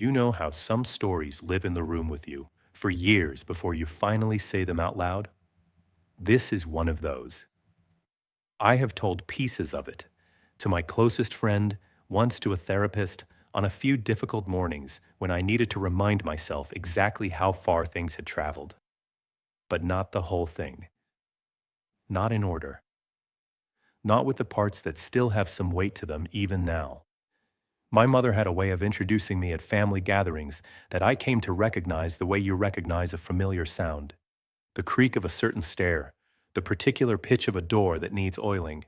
You know how some stories live in the room with you for years before you finally say them out loud? This is one of those. I have told pieces of it to my closest friend, once to a therapist, on a few difficult mornings when I needed to remind myself exactly how far things had traveled. But not the whole thing. Not in order. Not with the parts that still have some weight to them even now. My mother had a way of introducing me at family gatherings that I came to recognize the way you recognize a familiar sound. The creak of a certain stair, the particular pitch of a door that needs oiling.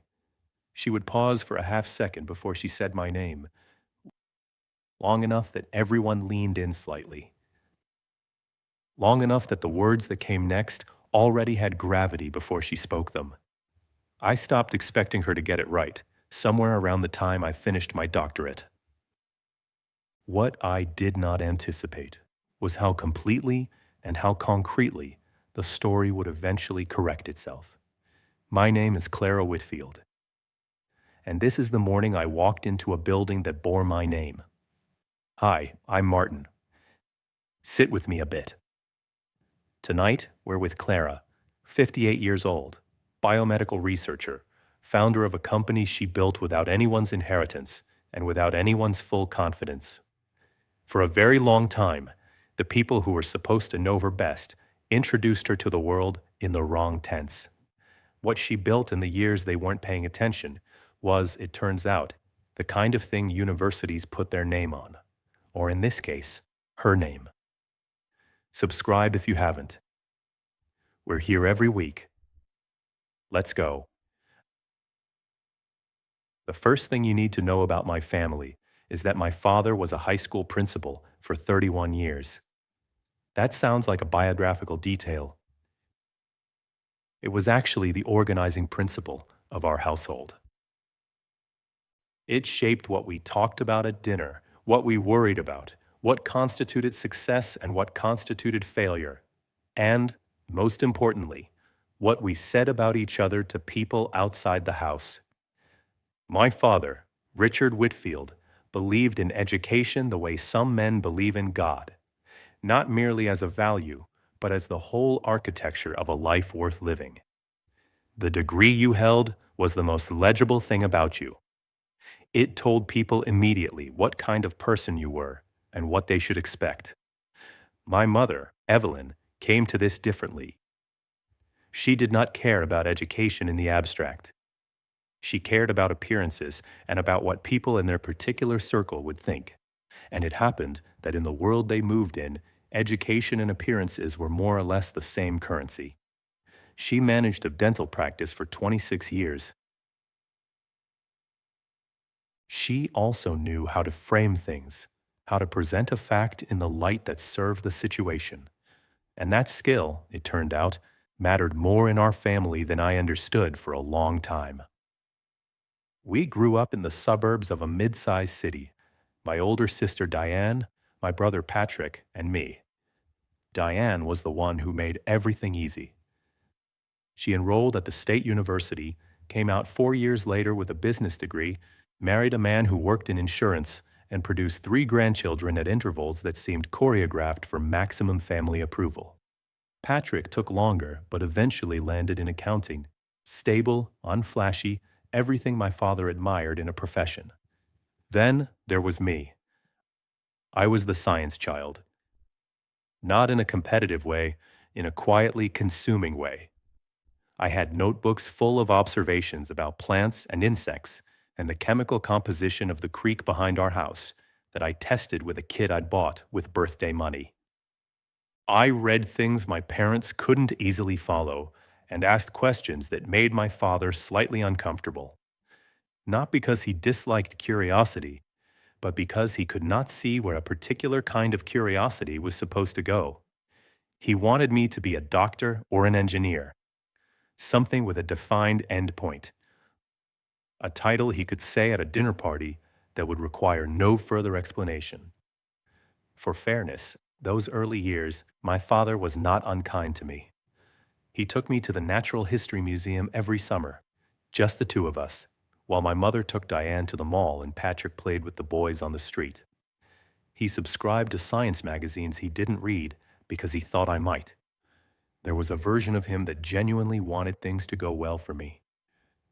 She would pause for a half second before she said my name, long enough that everyone leaned in slightly. Long enough that the words that came next already had gravity before she spoke them. I stopped expecting her to get it right, somewhere around the time I finished my doctorate. What I did not anticipate was how completely and how concretely the story would eventually correct itself. My name is Clara Whitfield, and this is the morning I walked into a building that bore my name. Hi, I'm Martin. Sit with me a bit. Tonight, we're with Clara, 58 years old, biomedical researcher, founder of a company she built without anyone's inheritance and without anyone's full confidence. For a very long time, the people who were supposed to know her best introduced her to the world in the wrong tense. What she built in the years they weren't paying attention was, it turns out, the kind of thing universities put their name on, or in this case, her name. Subscribe if you haven't. We're here every week. Let's go. The first thing you need to know about my family is that my father was a high school principal for 31 years. That sounds like a biographical detail. It was actually the organizing principle of our household. It shaped what we talked about at dinner, what we worried about, what constituted success and what constituted failure, and, most importantly, what we said about each other to people outside the house. My father, Richard Whitfield, believed in education the way some men believe in God, not merely as a value, but as the whole architecture of a life worth living. The degree you held was the most legible thing about you. It told people immediately what kind of person you were and what they should expect. My mother, Evelyn, came to this differently. She did not care about education in the abstract. She cared about appearances and about what people in their particular circle would think. And it happened that in the world they moved in, education and appearances were more or less the same currency. She managed a dental practice for 26 years. She also knew how to frame things, how to present a fact in the light that served the situation. And that skill, it turned out, mattered more in our family than I understood for a long time. We grew up in the suburbs of a mid-sized city. My older sister Diane, my brother Patrick, and me. Diane was the one who made everything easy. She enrolled at the state university, came out 4 years later with a business degree, married a man who worked in insurance, and produced 3 grandchildren at intervals that seemed choreographed for maximum family approval. Patrick took longer, but eventually landed in accounting. Stable, unflashy, everything my father admired in a profession. Then there was me. I was the science child. Not in a competitive way, in a quietly consuming way. I had notebooks full of observations about plants and insects and the chemical composition of the creek behind our house that I tested with a kit I'd bought with birthday money. I read things my parents couldn't easily follow and asked questions that made my father slightly uncomfortable. Not because he disliked curiosity, but because he could not see where a particular kind of curiosity was supposed to go. He wanted me to be a doctor or an engineer, something with a defined endpoint, a title he could say at a dinner party that would require no further explanation. For fairness, those early years, my father was not unkind to me. He took me to the Natural History Museum every summer, just the two of us, while my mother took Diane to the mall and Patrick played with the boys on the street. He subscribed to science magazines he didn't read because he thought I might. There was a version of him that genuinely wanted things to go well for me,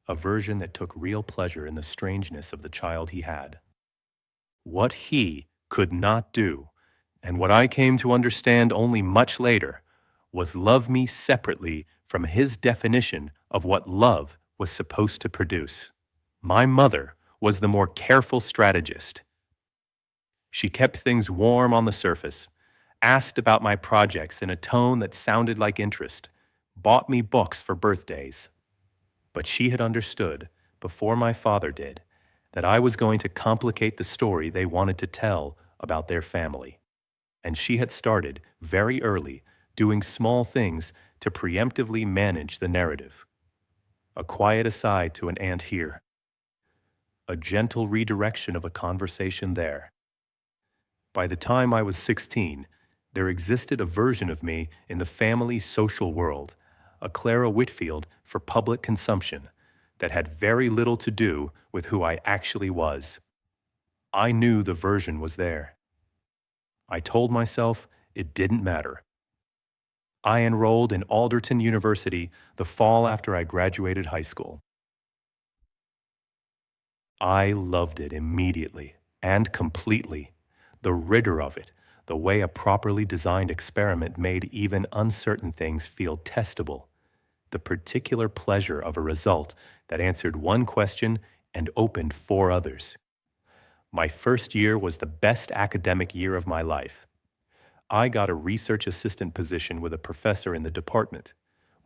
a version that took real pleasure in the strangeness of the child he had. What he could not do, and what I came to understand only much later, was love me separately from his definition of what love was supposed to produce. My mother was the more careful strategist. She kept things warm on the surface, asked about my projects in a tone that sounded like interest, bought me books for birthdays. But she had understood, before my father did, that I was going to complicate the story they wanted to tell about their family. And she had started, very early, doing small things to preemptively manage the narrative. A quiet aside to an aunt here. A gentle redirection of a conversation there. By the time I was 16, there existed a version of me in the family social world, a Clara Whitfield for public consumption, that had very little to do with who I actually was. I knew the version was there. I told myself it didn't matter. I enrolled in Alderton University the fall after I graduated high school. I loved it immediately and completely. The rigor of it, the way a properly designed experiment made even uncertain things feel testable, the particular pleasure of a result that answered one question and opened four others. My first year was the best academic year of my life. I got a research assistant position with a professor in the department,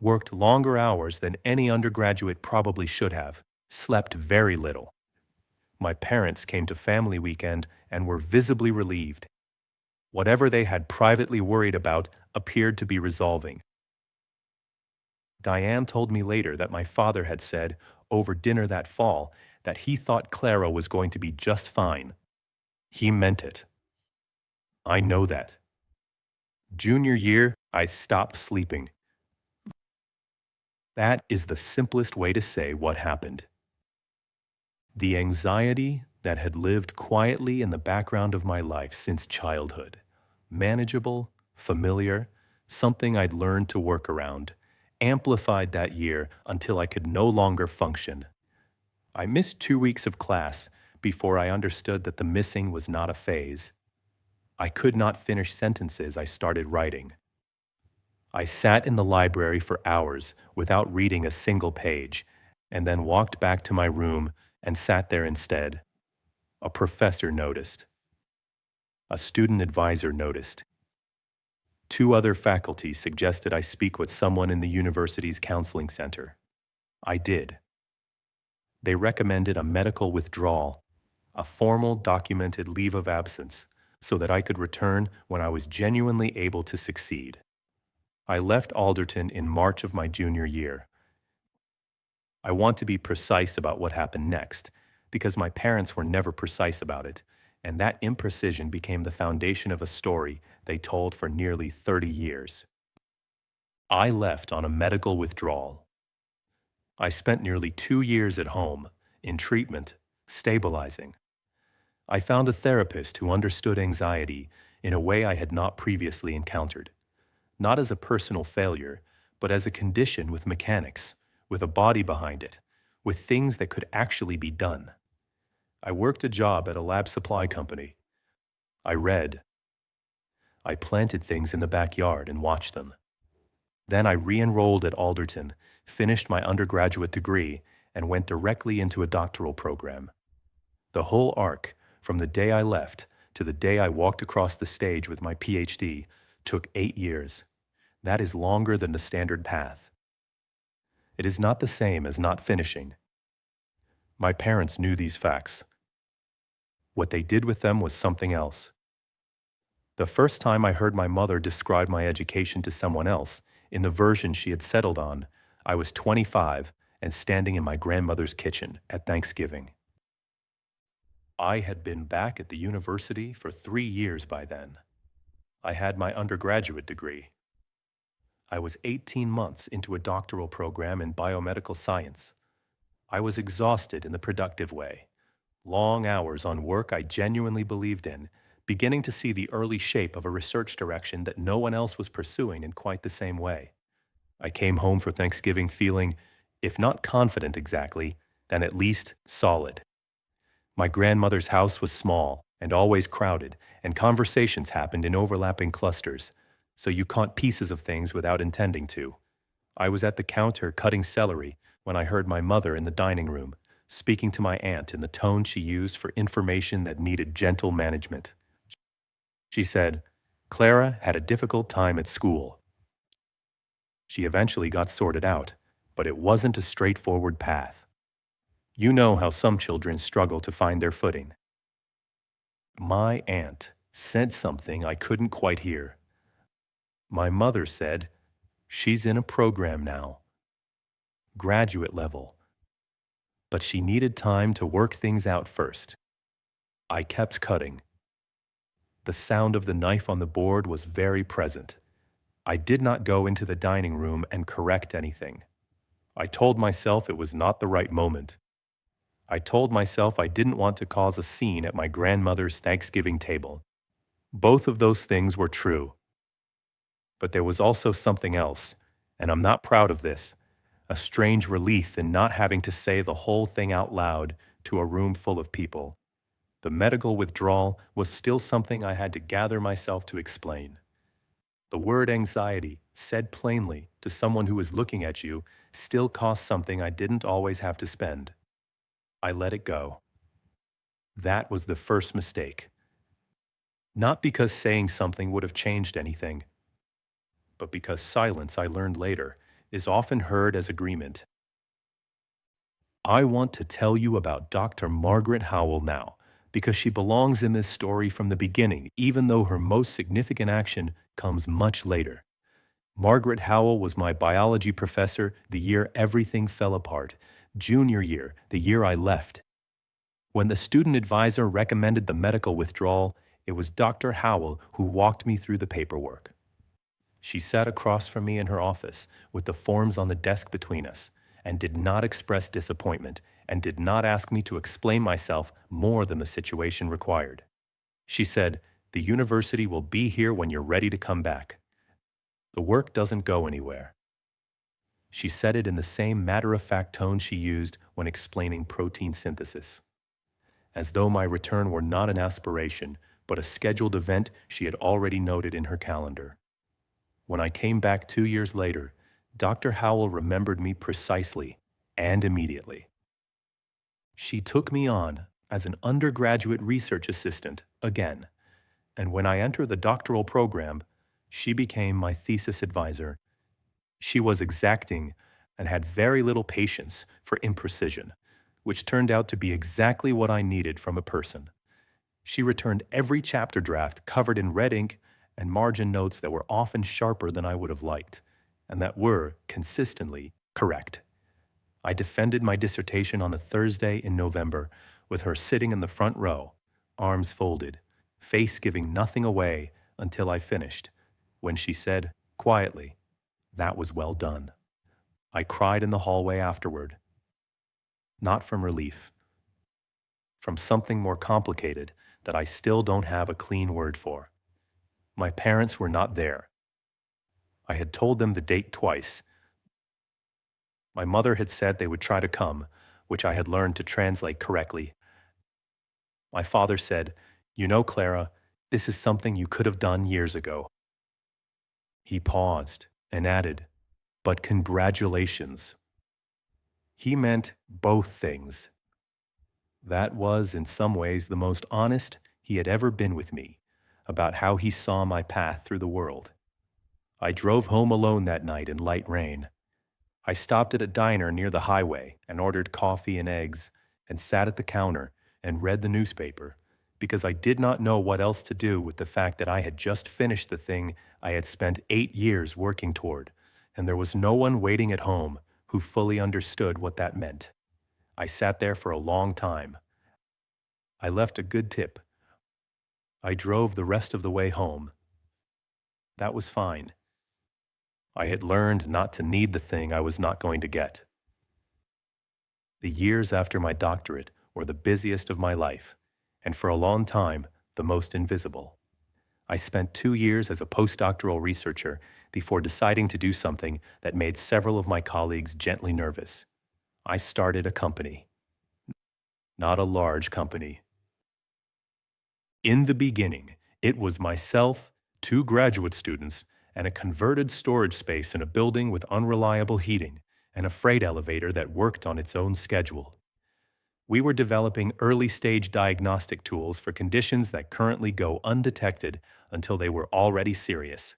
worked longer hours than any undergraduate probably should have, slept very little. My parents came to family weekend and were visibly relieved. Whatever they had privately worried about appeared to be resolving. Diane told me later that my father had said, over dinner that fall, that he thought Clara was going to be just fine. He meant it. I know that. Junior year, I stopped sleeping. That is the simplest way to say what happened. The anxiety that had lived quietly in the background of my life since childhood, manageable, familiar, something I'd learned to work around, amplified that year until I could no longer function. I missed 2 weeks of class before I understood that the missing was not a phase. I could not finish sentences I started writing. I sat in the library for hours without reading a single page, and then walked back to my room and sat there instead. A professor noticed. A student advisor noticed. 2 other faculty suggested I speak with someone in the university's counseling center. I did. They recommended a medical withdrawal, a formal documented leave of absence, so that I could return when I was genuinely able to succeed. I left Alderton in March of my junior year. I want to be precise about what happened next, because my parents were never precise about it, and that imprecision became the foundation of a story they told for nearly 30 years. I left on a medical withdrawal. I spent nearly 2 years at home, in treatment, stabilizing. I found a therapist who understood anxiety in a way I had not previously encountered, not as a personal failure, but as a condition with mechanics, with a body behind it, with things that could actually be done. I worked a job at a lab supply company. I read. I planted things in the backyard and watched them. Then I re-enrolled at Alderton, finished my undergraduate degree, and went directly into a doctoral program. The whole arc, from the day I left to the day I walked across the stage with my PhD, took 8 years. That is longer than the standard path. It is not the same as not finishing. My parents knew these facts. What they did with them was something else. The first time I heard my mother describe my education to someone else, in the version she had settled on, I was 25 and standing in my grandmother's kitchen at Thanksgiving. I had been back at the university for 3 years by then. I had my undergraduate degree. I was 18 months into a doctoral program in biomedical science. I was exhausted in the productive way. Long hours on work I genuinely believed in, beginning to see the early shape of a research direction that no one else was pursuing in quite the same way. I came home for Thanksgiving feeling, if not confident exactly, then at least solid. My grandmother's house was small and always crowded, and conversations happened in overlapping clusters, so you caught pieces of things without intending to. I was at the counter cutting celery when I heard my mother in the dining room, speaking to my aunt in the tone she used for information that needed gentle management. She said, Clara had a difficult time at school. She eventually got sorted out, but it wasn't a straightforward path. You know how some children struggle to find their footing. My aunt said something I couldn't quite hear. My mother said, she's in a program now, graduate level, but she needed time to work things out first. I kept cutting. The sound of the knife on the board was very present. I did not go into the dining room and correct anything. I told myself it was not the right moment. I told myself I didn't want to cause a scene at my grandmother's Thanksgiving table. Both of those things were true. But there was also something else, and I'm not proud of this, a strange relief in not having to say the whole thing out loud to a room full of people. The medical withdrawal was still something I had to gather myself to explain. The word anxiety, said plainly to someone who was looking at you, still cost something I didn't always have to spend. I let it go. That was the first mistake. Not because saying something would have changed anything, but because silence, I learned later, is often heard as agreement. I want to tell you about Dr. Margaret Howell now, because she belongs in this story from the beginning, even though her most significant action comes much later. Margaret Howell was my biology professor the year everything fell apart, junior year, the year I left. When the student advisor recommended the medical withdrawal, it was Dr. Howell who walked me through the paperwork. She sat across from me in her office with the forms on the desk between us and did not express disappointment and did not ask me to explain myself more than the situation required. She said, "The university will be here when you're ready to come back. The work doesn't go anywhere." She said it in the same matter-of-fact tone she used when explaining protein synthesis, as though my return were not an aspiration, but a scheduled event she had already noted in her calendar. When I came back 2 years later, Dr. Howell remembered me precisely and immediately. She took me on as an undergraduate research assistant again, and when I entered the doctoral program, she became my thesis advisor. She was exacting and had very little patience for imprecision, which turned out to be exactly what I needed from a person. She returned every chapter draft covered in red ink and margin notes that were often sharper than I would have liked, and that were consistently correct. I defended my dissertation on a Thursday in November, with her sitting in the front row, arms folded, face giving nothing away until I finished, when she said, quietly, "That was well done." I cried in the hallway afterward. Not from relief, from something more complicated that I still don't have a clean word for. My parents were not there. I had told them the date twice. My mother had said they would try to come, which I had learned to translate correctly. My father said, "You know, Clara, this is something you could have done years ago." He paused and added, "But congratulations." He meant both things. That was, in some ways, the most honest he had ever been with me about how he saw my path through the world. I drove home alone that night in light rain. I stopped at a diner near the highway and ordered coffee and eggs and sat at the counter and read the newspaper because I did not know what else to do with the fact that I had just finished the thing I had spent 8 years working toward, and there was no one waiting at home who fully understood what that meant. I sat there for a long time. I left a good tip. I drove the rest of the way home. That was fine. I had learned not to need the thing I was not going to get. The years after my doctorate were the busiest of my life, and for a long time, the most invisible. I spent 2 years as a postdoctoral researcher before deciding to do something that made several of my colleagues gently nervous. I started a company, not a large company. In the beginning, it was myself, 2 graduate students, and a converted storage space in a building with unreliable heating and a freight elevator that worked on its own schedule. We were developing early-stage diagnostic tools for conditions that currently go undetected until they were already serious.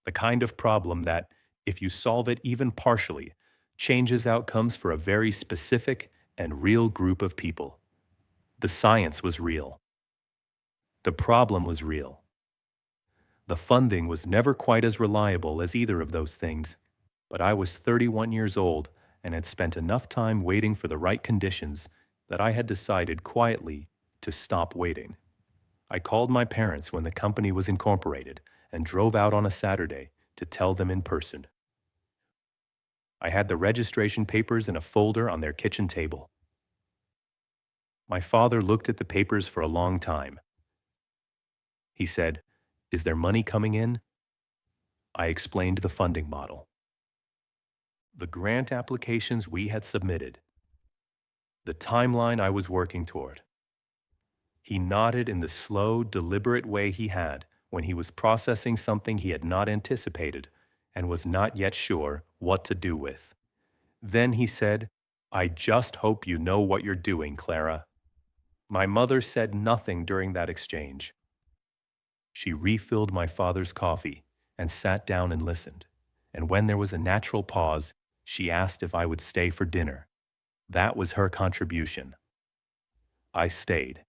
The kind of problem that, if you solve it even partially, changes outcomes for a very specific and real group of people. The science was real. The problem was real. The funding was never quite as reliable as either of those things, but I was 31 years old and had spent enough time waiting for the right conditions that I had decided quietly to stop waiting. I called my parents when the company was incorporated and drove out on a Saturday to tell them in person. I had the registration papers in a folder on their kitchen table. My father looked at the papers for a long time. He said, "Is there money coming in?" I explained the funding model, the grant applications we had submitted, the timeline I was working toward. He nodded in the slow, deliberate way he had when he was processing something he had not anticipated and was not yet sure what to do with. Then he said, "I just hope you know what you're doing, Clara." My mother said nothing during that exchange. She refilled my father's coffee and sat down and listened, and when there was a natural pause, she asked if I would stay for dinner. That was her contribution. I stayed.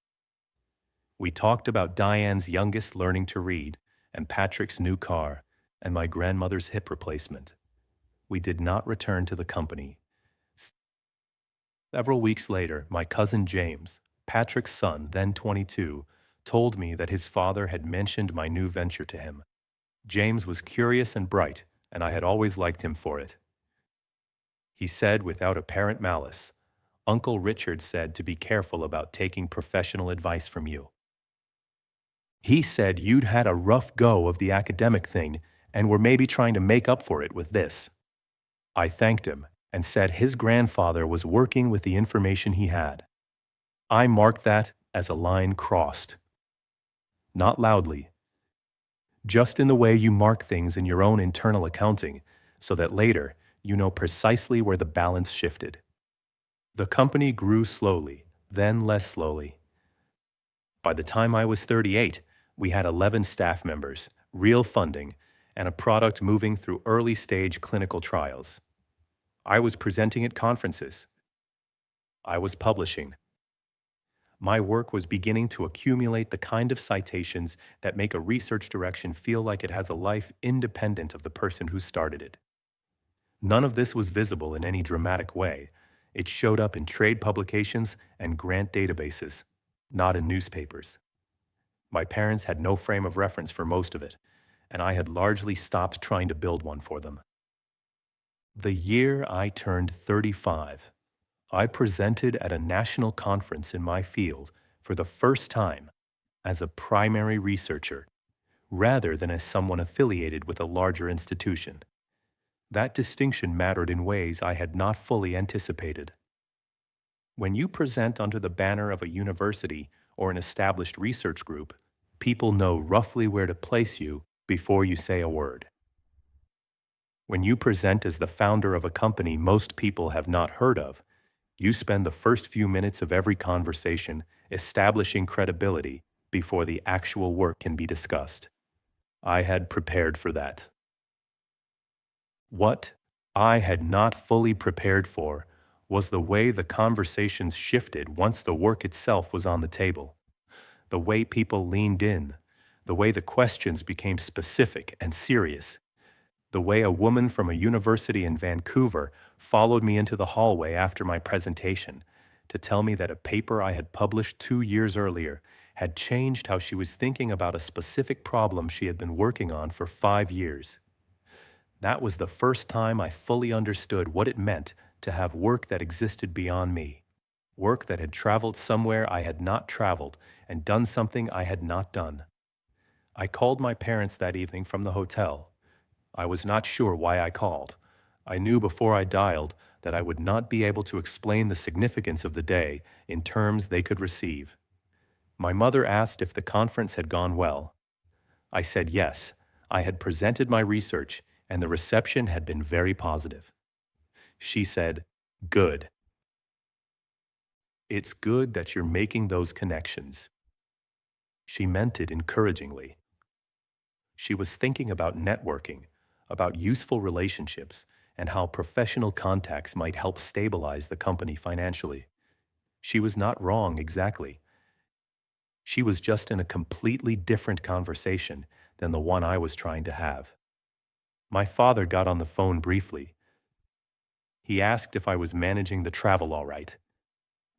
We talked about Diane's youngest learning to read, and Patrick's new car, and my grandmother's hip replacement. We did not return to the company. Several weeks later, my cousin James, Patrick's son, then 22, told me that his father had mentioned my new venture to him. James was curious and bright, and I had always liked him for it. He said without apparent malice, "Uncle Richard said to be careful about taking professional advice from you. He said you'd had a rough go of the academic thing and were maybe trying to make up for it with this." I thanked him and said his grandfather was working with the information he had. I marked that as a line crossed. Not loudly, just in the way you mark things in your own internal accounting, so that later you know precisely where the balance shifted. The company grew slowly, then less slowly. By the time I was 38, we had 11 staff members, real funding, and a product moving through early-stage clinical trials. I was presenting at conferences. I was publishing. My work was beginning to accumulate the kind of citations that make a research direction feel like it has a life independent of the person who started it. None of this was visible in any dramatic way. It showed up in trade publications and grant databases, not in newspapers. My parents had no frame of reference for most of it, and I had largely stopped trying to build one for them. The year I turned 35, I presented at a national conference in my field for the first time as a primary researcher, rather than as someone affiliated with a larger institution. That distinction mattered in ways I had not fully anticipated. When you present under the banner of a university or an established research group, people know roughly where to place you before you say a word. When you present as the founder of a company most people have not heard of, you spend the first few minutes of every conversation establishing credibility before the actual work can be discussed. I had prepared for that. What I had not fully prepared for was the way the conversations shifted once the work itself was on the table, the way people leaned in, the way the questions became specific and serious, the way a woman from a university in Vancouver followed me into the hallway after my presentation to tell me that a paper I had published 2 years earlier had changed how she was thinking about a specific problem she had been working on for 5 years. That was the first time I fully understood what it meant to have work that existed beyond me. work that had traveled somewhere I had not traveled and done something I had not done. I called my parents that evening from the hotel. I was not sure why I called. I knew before I dialed that I would not be able to explain the significance of the day in terms they could receive. My mother asked if the conference had gone well. I said yes. I had presented my research, and the reception had been very positive. She said, "Good. It's good that you're making those connections." She meant it encouragingly. She was thinking about networking, about useful relationships, and how professional contacts might help stabilize the company financially. She was not wrong exactly. She was just in a completely different conversation than the one I was trying to have. My father got on the phone briefly. He asked if I was managing the travel all right.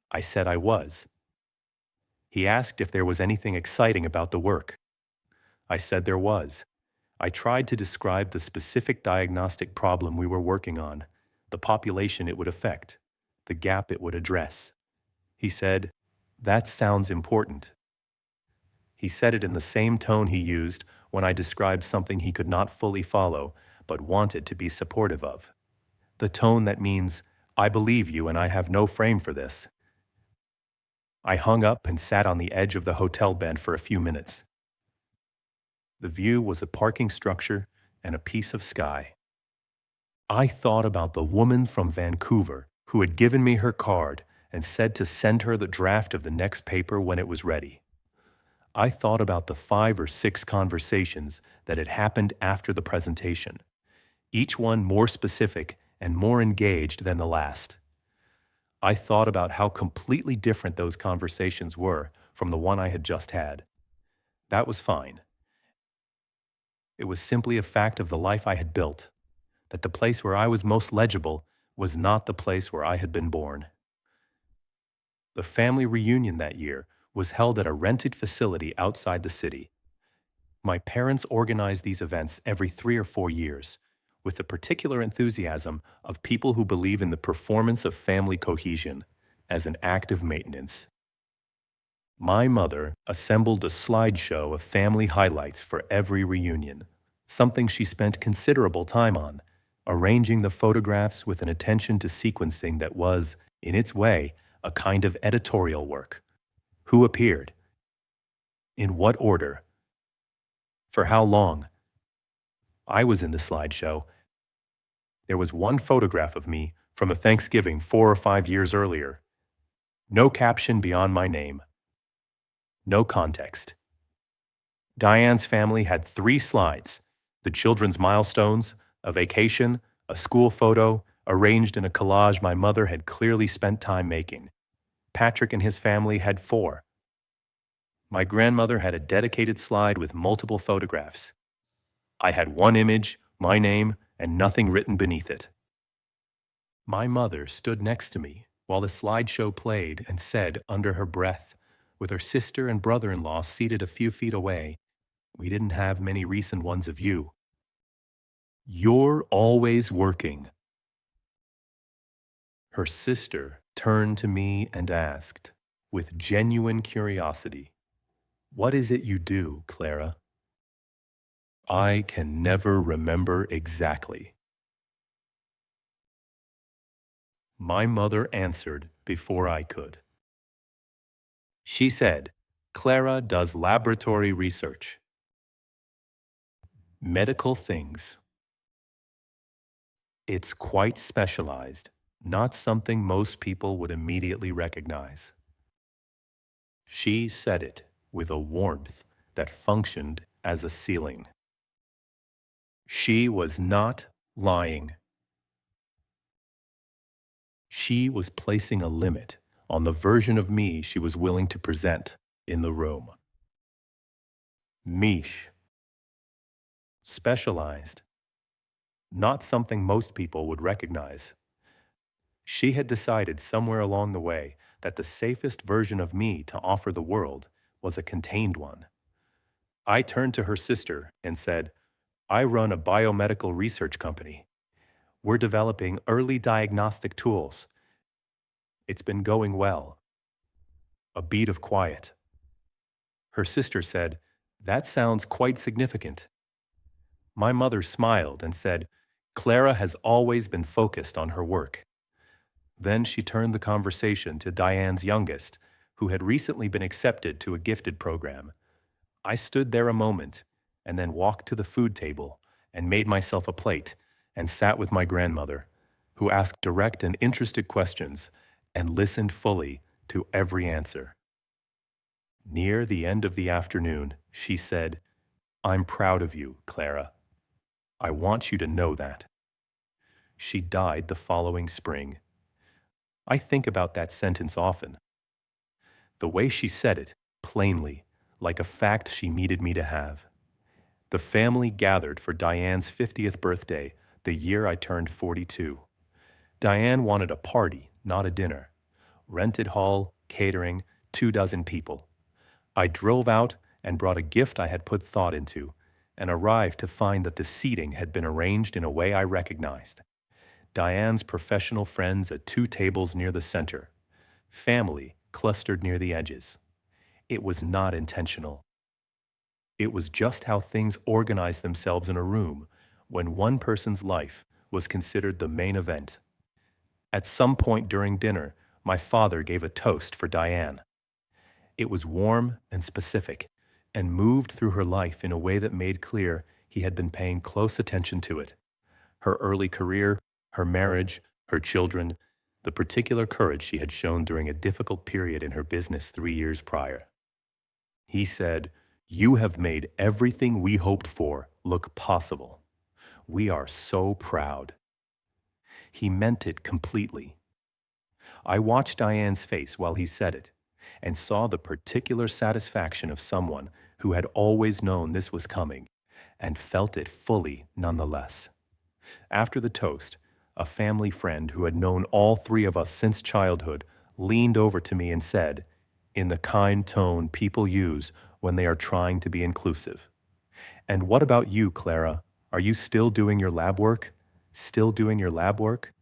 I said I was. He asked if there was anything exciting about the work. I said there was. I tried to describe the specific diagnostic problem we were working on, the population it would affect, the gap it would address. He said, "That sounds important." He said it in the same tone he used when I described something he could not fully follow, but wanted to be supportive of. The tone that means, "I believe you and I have no frame for this." I hung up and sat on the edge of the hotel bed for a few minutes. The view was a parking structure and a piece of sky. I thought about the woman from Vancouver who had given me her card and said to send her the draft of the next paper when it was ready. I thought about the 5 or 6 conversations that had happened after the presentation, each one more specific and more engaged than the last. I thought about how completely different those conversations were from the one I had just had. That was fine. It was simply a fact of the life I had built, that the place where I was most legible was not the place where I had been born. The family reunion that year was held at a rented facility outside the city. My parents organized these events every 3 or 4 years, with the particular enthusiasm of people who believe in the performance of family cohesion as an act of maintenance. My mother assembled a slideshow of family highlights for every reunion, something she spent considerable time on, arranging the photographs with an attention to sequencing that was, in its way, a kind of editorial work. Who appeared? In what order? For how long? I was in the slideshow. There was one photograph of me from a Thanksgiving 4 or 5 years earlier. No caption beyond my name. No context. Diane's family had 3 slides: the children's milestones, a vacation, a school photo, arranged in a collage my mother had clearly spent time making. Patrick and his family had 4. My grandmother had a dedicated slide with multiple photographs. I had one image, my name, and nothing written beneath it. My mother stood next to me while the slideshow played and said under her breath, with her sister and brother-in-law seated a few feet away, "We didn't have many recent ones of you. You're always working." Her sister turned to me and asked, with genuine curiosity, "What is it you do, Clara?" I can never remember exactly. My mother answered before I could. She said, "Clara does laboratory research. Medical things. It's quite specialized, not something most people would immediately recognize." She said it with a warmth that functioned as a ceiling. She was not lying. She was placing a limit on the version of me she was willing to present in the room. Niche. Specialized. Not something most people would recognize. She had decided somewhere along the way that the safest version of me to offer the world was a contained one. I turned to her sister and said, "I run a biomedical research company. We're developing early diagnostic tools. It's been going well. A beat of quiet. Her sister said, "That sounds quite significant." My mother smiled and said, "Clara has always been focused on her work." Then she turned the conversation to Diane's youngest, who had recently been accepted to a gifted program. I stood there a moment and then walked to the food table and made myself a plate and sat with my grandmother, who asked direct and interested questions and listened fully to every answer. Near the end of the afternoon, she said, "I'm proud of you, Clara. I want you to know that." She died the following spring. I think about that sentence often. The way she said it, plainly, like a fact she needed me to have. The family gathered for Diane's 50th birthday, the year I turned 42. Diane wanted a party, not a dinner. Rented hall, catering, 24 people. I drove out and brought a gift I had put thought into, and arrived to find that the seating had been arranged in a way I recognized. Diane's professional friends at 2 tables near the center. Family clustered near the edges. It was not intentional. It was just how things organized themselves in a room when one person's life was considered the main event. At some point during dinner, my father gave a toast for Diane. It was warm and specific, and moved through her life in a way that made clear he had been paying close attention to it. Her early career, her marriage, her children, the particular courage she had shown during a difficult period in her business 3 years prior. He said, "You have made everything we hoped for look possible. We are so proud." He meant it completely. I watched Diane's face while he said it, and saw the particular satisfaction of someone who had always known this was coming, and felt it fully nonetheless. After the toast, a family friend who had known all 3 of us since childhood leaned over to me and said, in the kind tone people use when they are trying to be inclusive, "And what about you, Clara? Are you still doing your lab work? Still doing your lab work?"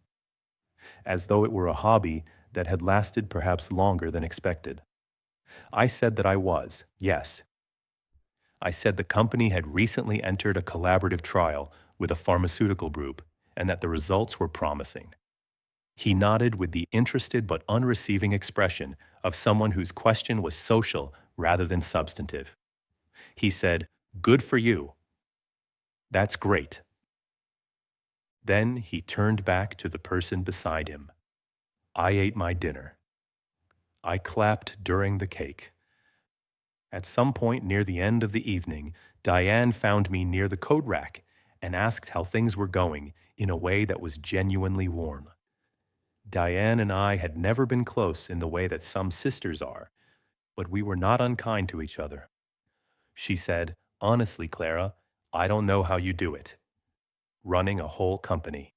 As though it were a hobby that had lasted perhaps longer than expected. I said that I was, yes. I said the company had recently entered a collaborative trial with a pharmaceutical group and that the results were promising. He nodded with the interested but unreceiving expression of someone whose question was social rather than substantive. He said, "Good for you. That's great." Then he turned back to the person beside him. I ate my dinner. I clapped during the cake. At some point near the end of the evening, Diane found me near the coat rack and asked how things were going in a way that was genuinely warm. Diane and I had never been close in the way that some sisters are, but we were not unkind to each other. She said, "Honestly, Clara, I don't know how you do it. Running a whole company."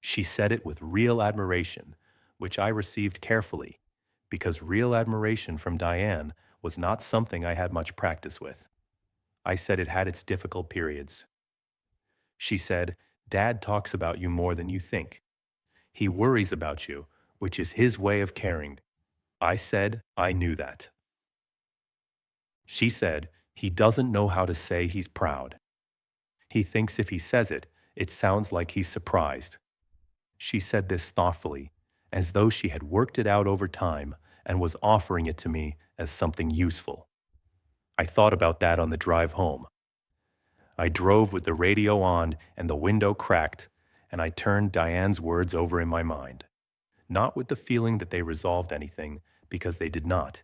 She said it with real admiration, which I received carefully, because real admiration from Diane was not something I had much practice with. I said it had its difficult periods. She said, "Dad talks about you more than you think. He worries about you, which is his way of caring." I said I knew that. She said, "He doesn't know how to say he's proud. He thinks if he says it, it sounds like he's surprised." She said this thoughtfully, as though she had worked it out over time and was offering it to me as something useful. I thought about that on the drive home. I drove with the radio on and the window cracked, and I turned Diane's words over in my mind, not with the feeling that they resolved anything, because they did not,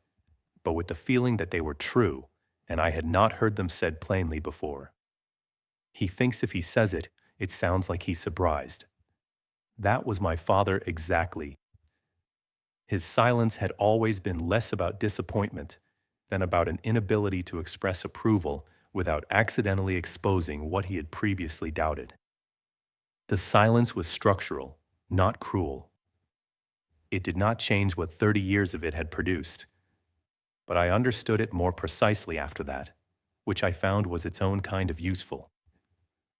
but with the feeling that they were true, and I had not heard them said plainly before. He thinks if he says it, it sounds like he's surprised. That was my father exactly. His silence had always been less about disappointment than about an inability to express approval without accidentally exposing what he had previously doubted. The silence was structural, not cruel. It did not change what 30 years of it had produced, but I understood it more precisely after that, which I found was its own kind of useful.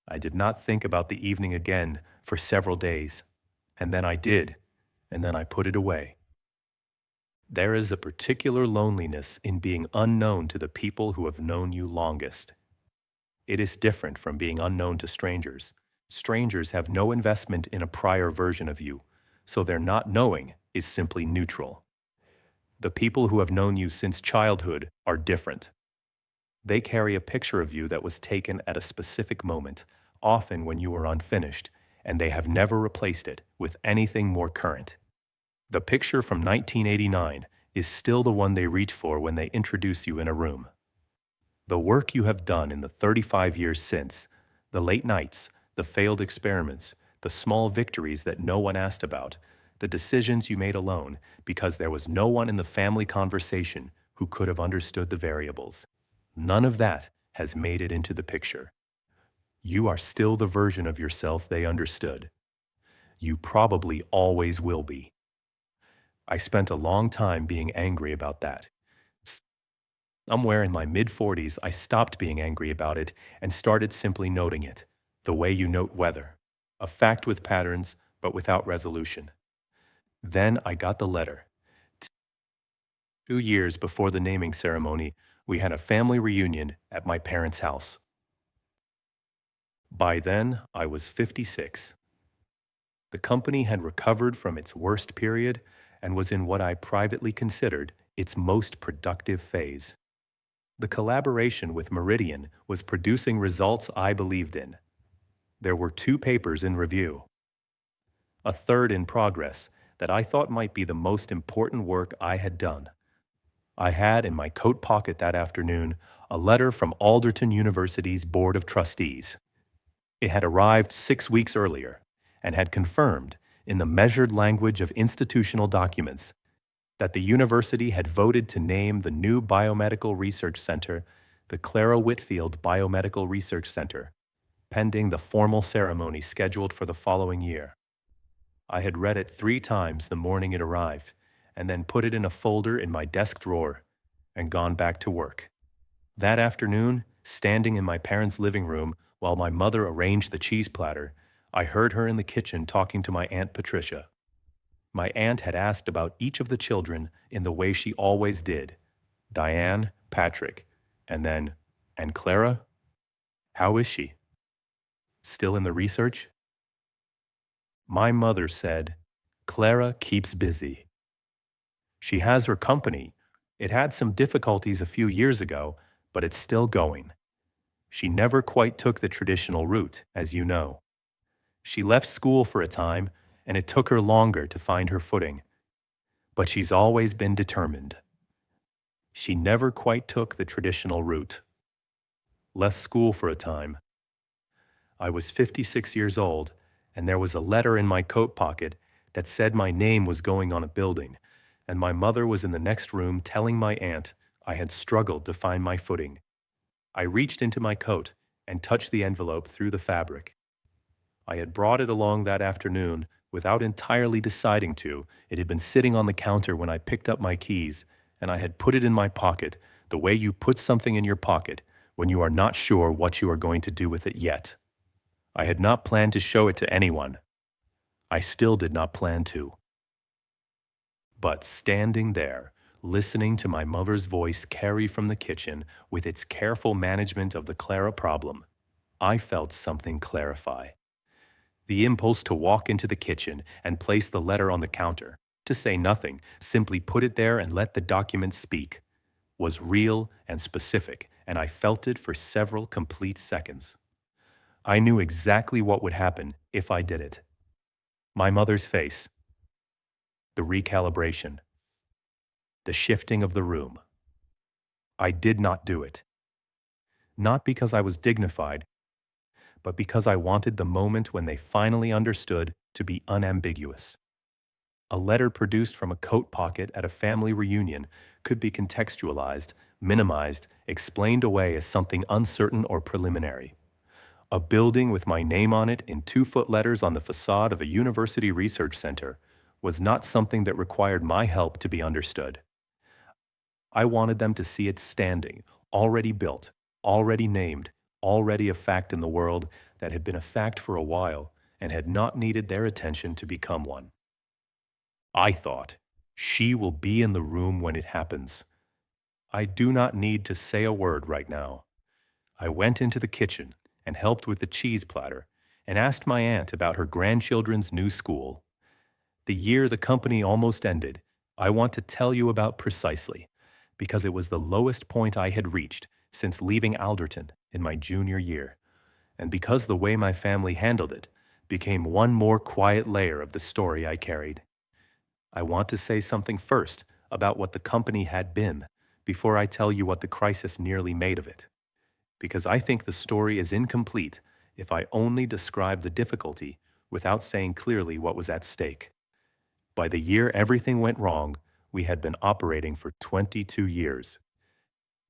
I did not think about the evening again for several days, and then I did, and then I put it away. There is a particular loneliness in being unknown to the people who have known you longest. It is different from being unknown to strangers. Strangers have no investment in a prior version of you, so their not knowing is simply neutral. The people who have known you since childhood are different. They carry a picture of you that was taken at a specific moment, often when you were unfinished, and they have never replaced it with anything more current. The picture from 1989 is still the one they reach for when they introduce you in a room. The work you have done in the 35 years since, the late nights, the failed experiments, the small victories that no one asked about, the decisions you made alone because there was no one in the family conversation who could have understood the variables. None of that has made it into the picture. You are still the version of yourself they understood. You probably always will be. I spent a long time being angry about that. Somewhere in my mid-40s, I stopped being angry about it and started simply noting it, the way you note weather, a fact with patterns, but without resolution. Then I got the letter. 2 years before the naming ceremony, we had a family reunion at my parents' house. By then, I was 56. The company had recovered from its worst period and was in what I privately considered its most productive phase. The collaboration with Meridian was producing results I believed in. There were 2 papers in review, a third in progress that I thought might be the most important work I had done. I had in my coat pocket that afternoon a letter from Alderton University's Board of Trustees. It had arrived 6 weeks earlier and had confirmed, in the measured language of institutional documents, that the university had voted to name the new biomedical research center the Clara Whitfield Biomedical Research Center, pending the formal ceremony scheduled for the following year. I had read it 3 times the morning it arrived, and then put it in a folder in my desk drawer and gone back to work. That afternoon, standing in my parents' living room while my mother arranged the cheese platter, I heard her in the kitchen talking to my Aunt Patricia. My aunt had asked about each of the children in the way she always did. Diane, Patrick, and then, "And Clara? How is she? Still in the research?" My mother said, "Clara keeps busy. She has her company. It had some difficulties a few years ago, but it's still going. She never quite took the traditional route, as you know. She left school for a time, and it took her longer to find her footing. But she's always been determined. She never quite took the traditional route. Left school for a time. I was 56 years old, and there was a letter in my coat pocket that said my name was going on a building, and my mother was in the next room telling my aunt I had struggled to find my footing. I reached into my coat and touched the envelope through the fabric. I had brought it along that afternoon without entirely deciding to. It had been sitting on the counter when I picked up my keys, and I had put it in my pocket the way you put something in your pocket when you are not sure what you are going to do with it yet. I had not planned to show it to anyone. I still did not plan to. But standing there, listening to my mother's voice carry from the kitchen with its careful management of the Clara problem, I felt something clarify. The impulse to walk into the kitchen and place the letter on the counter, to say nothing, simply put it there and let the document speak, was real and specific, and I felt it for several complete seconds. I knew exactly what would happen if I did it. My mother's face, the recalibration, the shifting of the room. I did not do it. Not because I was dignified, but because I wanted the moment when they finally understood to be unambiguous. A letter produced from a coat pocket at a family reunion could be contextualized, minimized, explained away as something uncertain or preliminary. A building with my name on it in 2-foot letters on the facade of a university research center was not something that required my help to be understood. I wanted them to see it standing, already built, already named, already a fact in the world that had been a fact for a while and had not needed their attention to become one. I thought, She will be in the room when it happens. I do not need to say a word right now. I went into the kitchen and helped with the cheese platter and asked my aunt about her grandchildren's new school. The year the company almost ended, I want to tell you about precisely, because it was the lowest point I had reached since leaving Alderton in my junior year, and because the way my family handled it became one more quiet layer of the story I carried. I want to say something first about what the company had been before I tell you what the crisis nearly made of it, because I think the story is incomplete if I only describe the difficulty without saying clearly what was at stake. By the year everything went wrong, we had been operating for 22 years.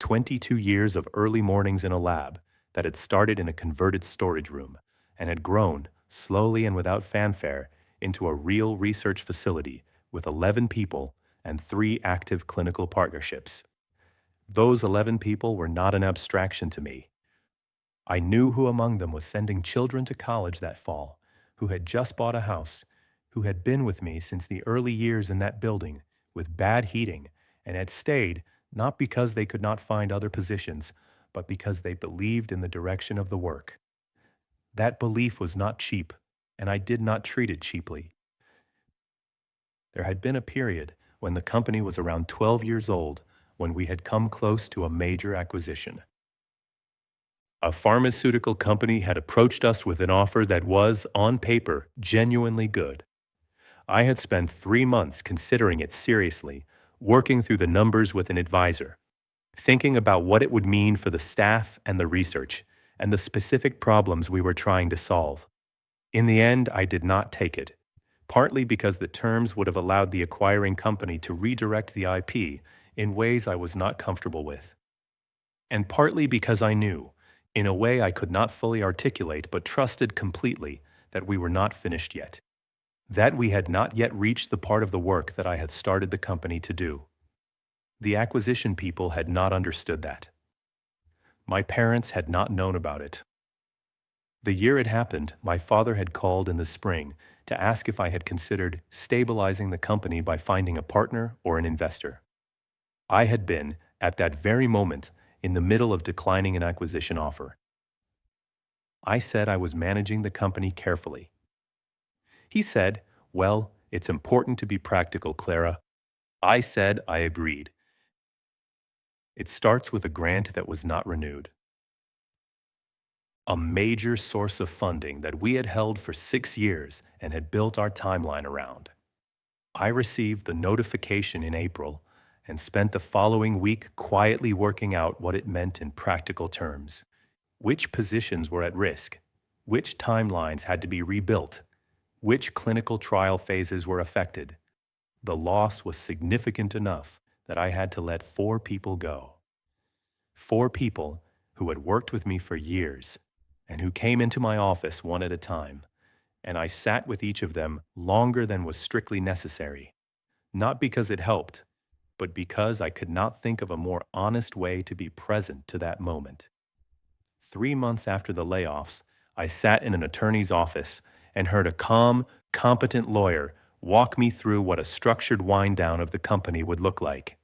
22 years of early mornings in a lab that had started in a converted storage room and had grown, slowly and without fanfare, into a real research facility with 11 people and 3 active clinical partnerships. Those 11 people were not an abstraction to me. I knew who among them was sending children to college that fall, who had just bought a house, who had been with me since the early years in that building with bad heating and had stayed not because they could not find other positions, but because they believed in the direction of the work. That belief was not cheap, and I did not treat it cheaply. There had been a period when the company was around 12 years old when we had come close to a major acquisition. A pharmaceutical company had approached us with an offer that was, on paper, genuinely good. I had spent 3 months considering it seriously, working through the numbers with an advisor, thinking about what it would mean for the staff and the research, and the specific problems we were trying to solve. In the end, I did not take it, partly because the terms would have allowed the acquiring company to redirect the IP in ways I was not comfortable with, and partly because I knew, in a way I could not fully articulate but trusted completely, that we were not finished yet. That we had not yet reached the part of the work that I had started the company to do. The acquisition people had not understood that. My parents had not known about it. The year it happened, my father had called in the spring to ask if I had considered stabilizing the company by finding a partner or an investor. I had been, at that very moment, in the middle of declining an acquisition offer. I said I was managing the company carefully. He said, "Well, it's important to be practical, Clara." I said I agreed. It starts with a grant that was not renewed. A major source of funding that we had held for 6 years and had built our timeline around. I received the notification in April and spent the following week quietly working out what it meant in practical terms. Which positions were at risk? Which timelines had to be rebuilt? Which clinical trial phases were affected? The loss was significant enough that I had to let 4 people go. 4 people who had worked with me for years and who came into my office one at a time, and I sat with each of them longer than was strictly necessary, not because it helped, but because I could not think of a more honest way to be present to that moment. 3 months after the layoffs, I sat in an attorney's office and heard a calm, competent lawyer walk me through what a structured wind down of the company would look like.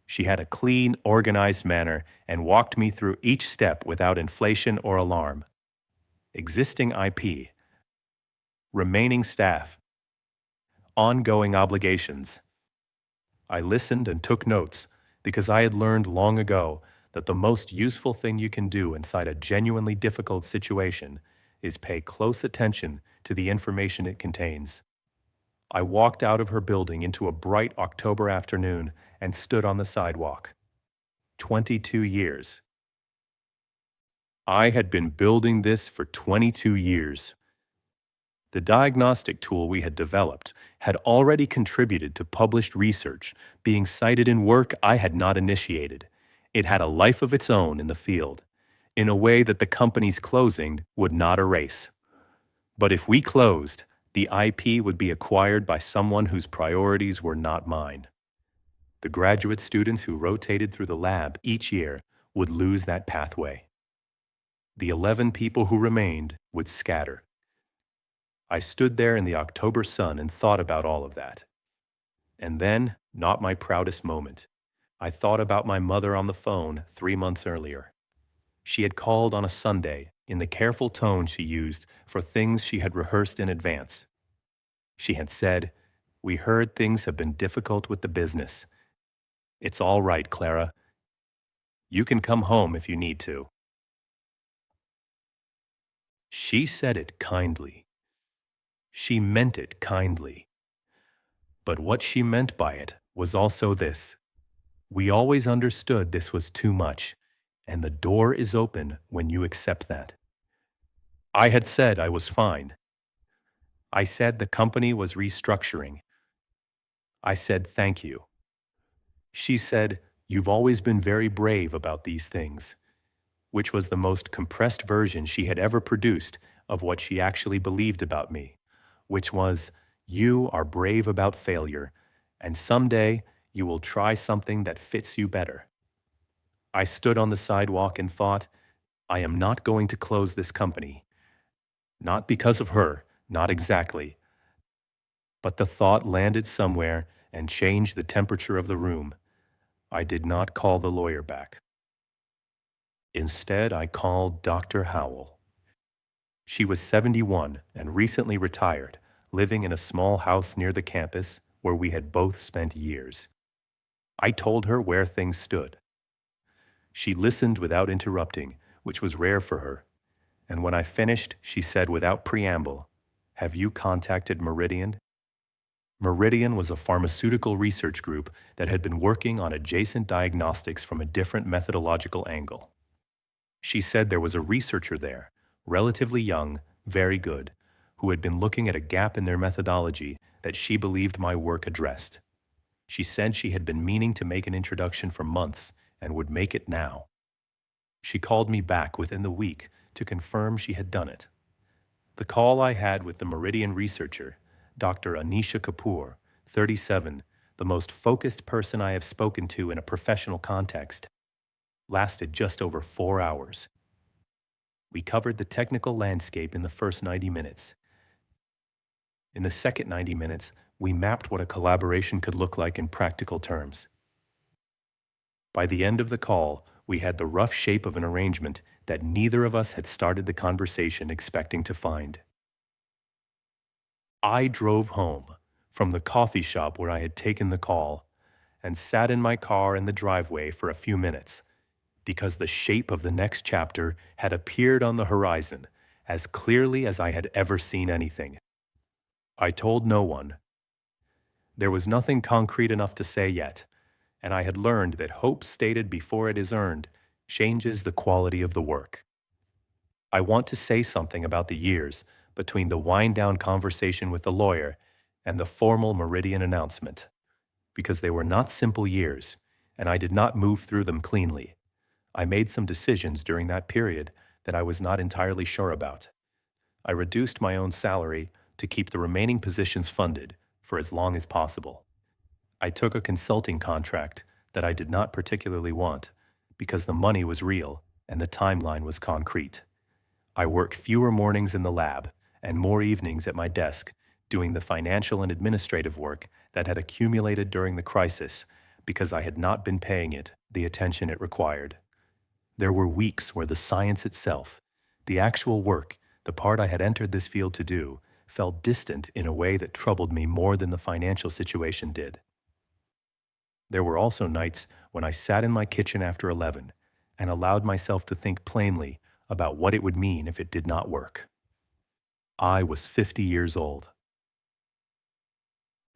She had a clean, organized manner and walked me through each step without inflation or alarm. Existing IP, remaining staff, ongoing obligations. I listened and took notes because I had learned long ago that the most useful thing you can do inside a genuinely difficult situation is pay close attention to the information it contains. I walked out of her building into a bright October afternoon and stood on the sidewalk. 22 years. I had been building this for 22 years. The diagnostic tool we had developed had already contributed to published research being cited in work I had not initiated. It had a life of its own in the field, in a way that the company's closing would not erase. But if we closed, the IP would be acquired by someone whose priorities were not mine. The graduate students who rotated through the lab each year would lose that pathway. The 11 people who remained would scatter. I stood there in the October sun and thought about all of that. And then, not my proudest moment, I thought about my mother on the phone 3 months earlier. She had called on a Sunday in the careful tone she used for things she had rehearsed in advance. She had said, "We heard things have been difficult with the business. It's all right, Clara. You can come home if you need to." She said it kindly. She meant it kindly. But what she meant by it was also this: we always understood this was too much, and the door is open when you accept that. I had said I was fine. I said the company was restructuring. I said thank you. She said, "You've always been very brave about these things," which was the most compressed version she had ever produced of what she actually believed about me, which was, "You are brave about failure, and someday you will try something that fits you better." I stood on the sidewalk and thought, I am not going to close this company. Not because of her, not exactly. But the thought landed somewhere and changed the temperature of the room. I did not call the lawyer back. Instead, I called Dr. Howell. She was 71 and recently retired, living in a small house near the campus where we had both spent years. I told her where things stood. She listened without interrupting, which was rare for her. And when I finished, she said without preamble, "Have you contacted Meridian?" Meridian was a pharmaceutical research group that had been working on adjacent diagnostics from a different methodological angle. She said there was a researcher there, relatively young, very good, who had been looking at a gap in their methodology that she believed my work addressed. She said she had been meaning to make an introduction for months and would make it now. She called me back within the week to confirm she had done it. The call I had with the Meridian researcher, Dr. Anisha Kapoor, 37, the most focused person I have spoken to in a professional context, lasted just over 4 hours. We covered the technical landscape in the first 90 minutes. In the second 90 minutes, we mapped what a collaboration could look like in practical terms. By the end of the call, we had the rough shape of an arrangement that neither of us had started the conversation expecting to find. I drove home from the coffee shop where I had taken the call and sat in my car in the driveway for a few minutes because the shape of the next chapter had appeared on the horizon as clearly as I had ever seen anything. I told no one. There was nothing concrete enough to say yet, and I had learned that hope stated before it is earned changes the quality of the work. I want to say something about the years between the wind-down conversation with the lawyer and the formal Meridian announcement, because they were not simple years, and I did not move through them cleanly. I made some decisions during that period that I was not entirely sure about. I reduced my own salary to keep the remaining positions funded for as long as possible. I took a consulting contract that I did not particularly want because the money was real and the timeline was concrete. I worked fewer mornings in the lab and more evenings at my desk doing the financial and administrative work that had accumulated during the crisis because I had not been paying it the attention it required. There were weeks where the science itself, the actual work, the part I had entered this field to do, felt distant in a way that troubled me more than the financial situation did. There were also nights when I sat in my kitchen after 11 and allowed myself to think plainly about what it would mean if it did not work. I was 50 years old.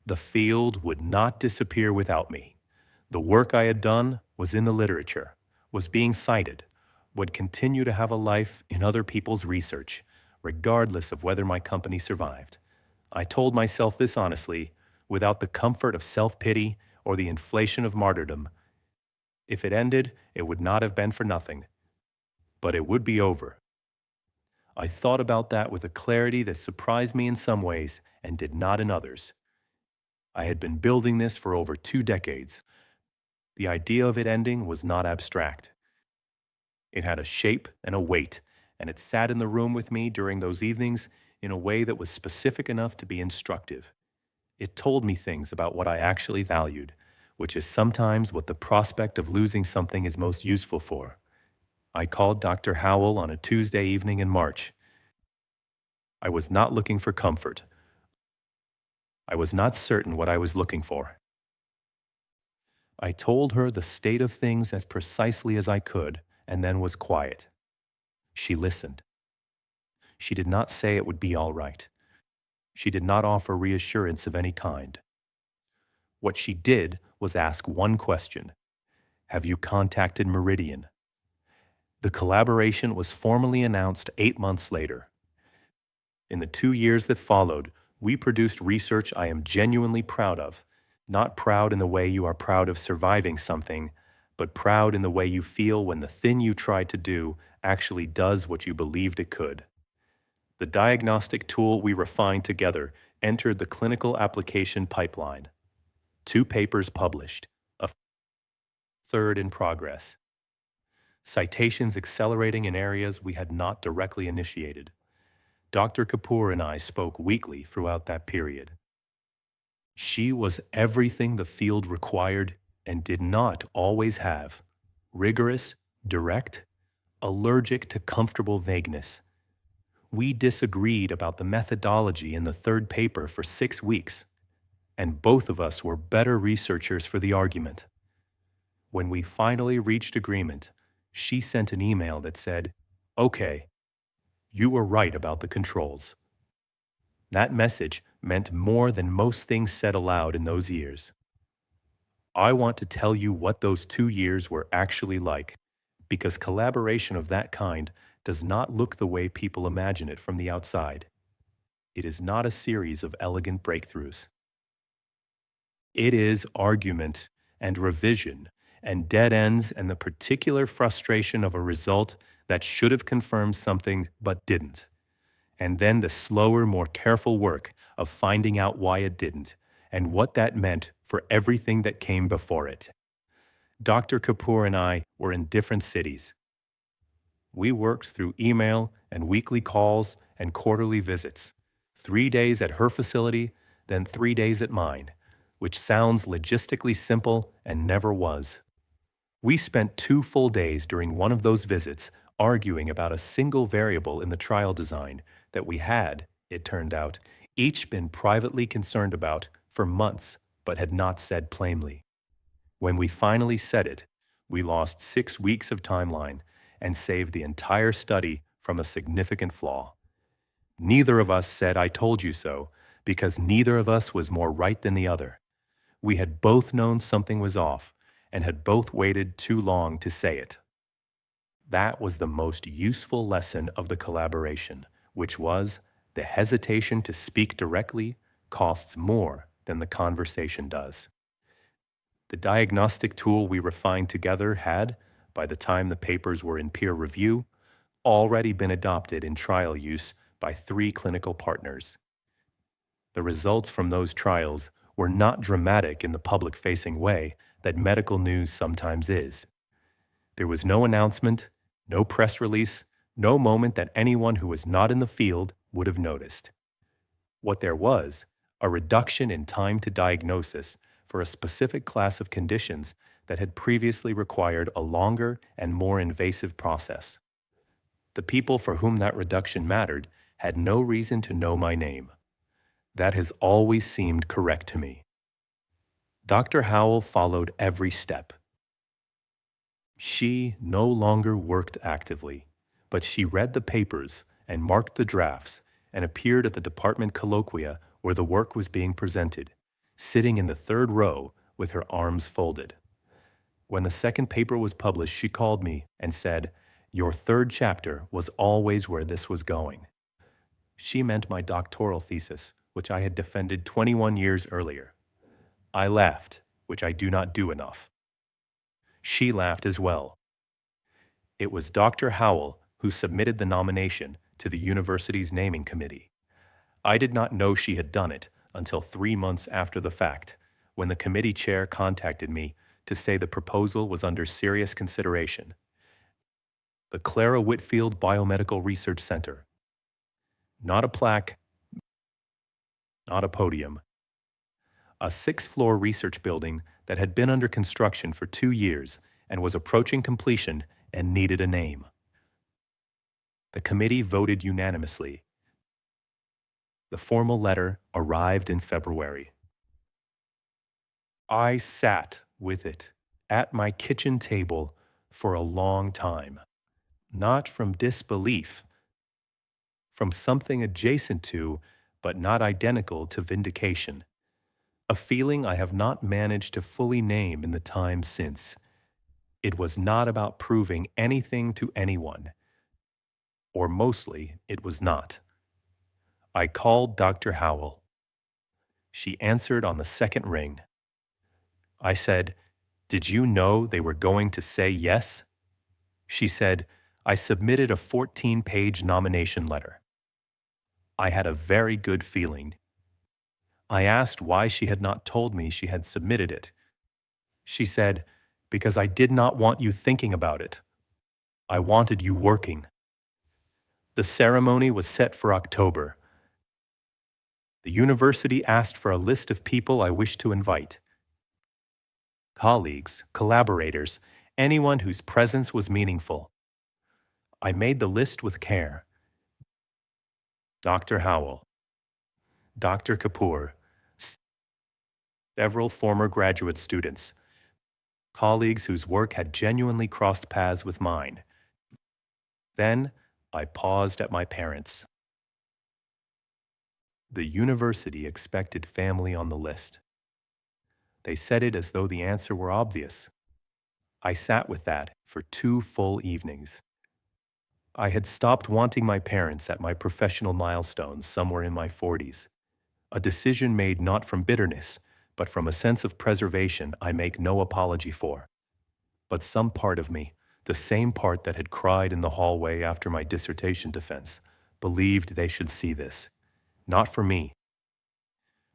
The field would not disappear without me. The work I had done was in the literature, was being cited, would continue to have a life in other people's research, regardless of whether my company survived. I told myself this honestly, without the comfort of self-pity or the inflation of martyrdom. If it ended, it would not have been for nothing, but it would be over. I thought about that with a clarity that surprised me in some ways and did not in others. I had been building this for over 2 decades. The idea of it ending was not abstract. It had a shape and a weight, and it sat in the room with me during those evenings in a way that was specific enough to be instructive. It told me things about what I actually valued, which is sometimes what the prospect of losing something is most useful for. I called Dr. Howell on a Tuesday evening in March. I was not looking for comfort. I was not certain what I was looking for. I told her the state of things as precisely as I could, and then was quiet. She listened. She did not say it would be all right. She did not offer reassurance of any kind. What she did was ask one question: have you contacted Meridian? The collaboration was formally announced 8 months later. In the 2 years that followed, we produced research I am genuinely proud of, not proud in the way you are proud of surviving something, but proud in the way you feel when the thing you tried to do actually does what you believed it could. The diagnostic tool we refined together entered the clinical application pipeline. 2 papers published, a third in progress. Citations accelerating in areas we had not directly initiated. Dr. Kapoor and I spoke weekly throughout that period. She was everything the field required and did not always have: rigorous, direct, allergic to comfortable vagueness. We disagreed about the methodology in the third paper for 6 weeks, and both of us were better researchers for the argument. When we finally reached agreement, she sent an email that said, "Okay, you were right about the controls." That message meant more than most things said aloud in those years. I want to tell you what those 2 years were actually like, because collaboration of that kind does not look the way people imagine it from the outside. It is not a series of elegant breakthroughs. It is argument and revision and dead ends and the particular frustration of a result that should have confirmed something but didn't. And then the slower, more careful work of finding out why it didn't and what that meant for everything that came before it. Dr. Kapoor and I were in different cities. We worked through email and weekly calls and quarterly visits, 3 days at her facility, then 3 days at mine, which sounds logistically simple and never was. We spent 2 full days during one of those visits arguing about a single variable in the trial design that we had, it turned out, each been privately concerned about for months but had not said plainly. When we finally said it, we lost 6 weeks of timeline and saved the entire study from a significant flaw. Neither of us said "I told you so" because neither of us was more right than the other. We had both known something was off and had both waited too long to say it. That was the most useful lesson of the collaboration, which was the hesitation to speak directly costs more than the conversation does. The diagnostic tool we refined together had, by the time the papers were in peer review, already been adopted in trial use by 3 clinical partners. The results from those trials were not dramatic in the public-facing way that medical news sometimes is. There was no announcement, no press release, no moment that anyone who was not in the field would have noticed. What there was, a reduction in time to diagnosis for a specific class of conditions that had previously required a longer and more invasive process. The people for whom that reduction mattered had no reason to know my name. That has always seemed correct to me. Dr. Howell followed every step. She no longer worked actively, but she read the papers and marked the drafts and appeared at the department colloquia where the work was being presented, sitting in the 3rd row with her arms folded. When the 2nd paper was published, she called me and said, "Your 3rd chapter was always where this was going." She meant my doctoral thesis, which I had defended 21 years earlier. I laughed, which I do not do enough. She laughed as well. It was Dr. Howell who submitted the nomination to the university's naming committee. I did not know she had done it until 3 months after the fact, when the committee chair contacted me to say the proposal was under serious consideration. The Clara Whitfield Biomedical Research Center. Not a plaque, not a podium, a six-floor research building that had been under construction for 2 years and was approaching completion and needed a name. The committee voted unanimously. The formal letter arrived in February. I sat with it at my kitchen table for a long time, not from disbelief, from something adjacent to, but not identical to vindication, a feeling I have not managed to fully name in the time since. It was not about proving anything to anyone, or mostly it was not. I called Dr. Howell. She answered on the second ring. I said, "Did you know they were going to say yes?" She said, "I submitted a 14-page nomination letter." I had a very good feeling. I asked why she had not told me she had submitted it. She said, "Because I did not want you thinking about it. I wanted you working." The ceremony was set for October. The university asked for a list of people I wished to invite. Colleagues, collaborators, anyone whose presence was meaningful. I made the list with care. Dr. Howell, Dr. Kapoor, several former graduate students, colleagues whose work had genuinely crossed paths with mine. Then I paused at my parents. The university expected family on the list. They said it as though the answer were obvious. I sat with that for 2 full evenings. I had stopped wanting my parents at my professional milestones somewhere in my 40s, a decision made not from bitterness, but from a sense of preservation I make no apology for. But some part of me, the same part that had cried in the hallway after my dissertation defense, believed they should see this. Not for me,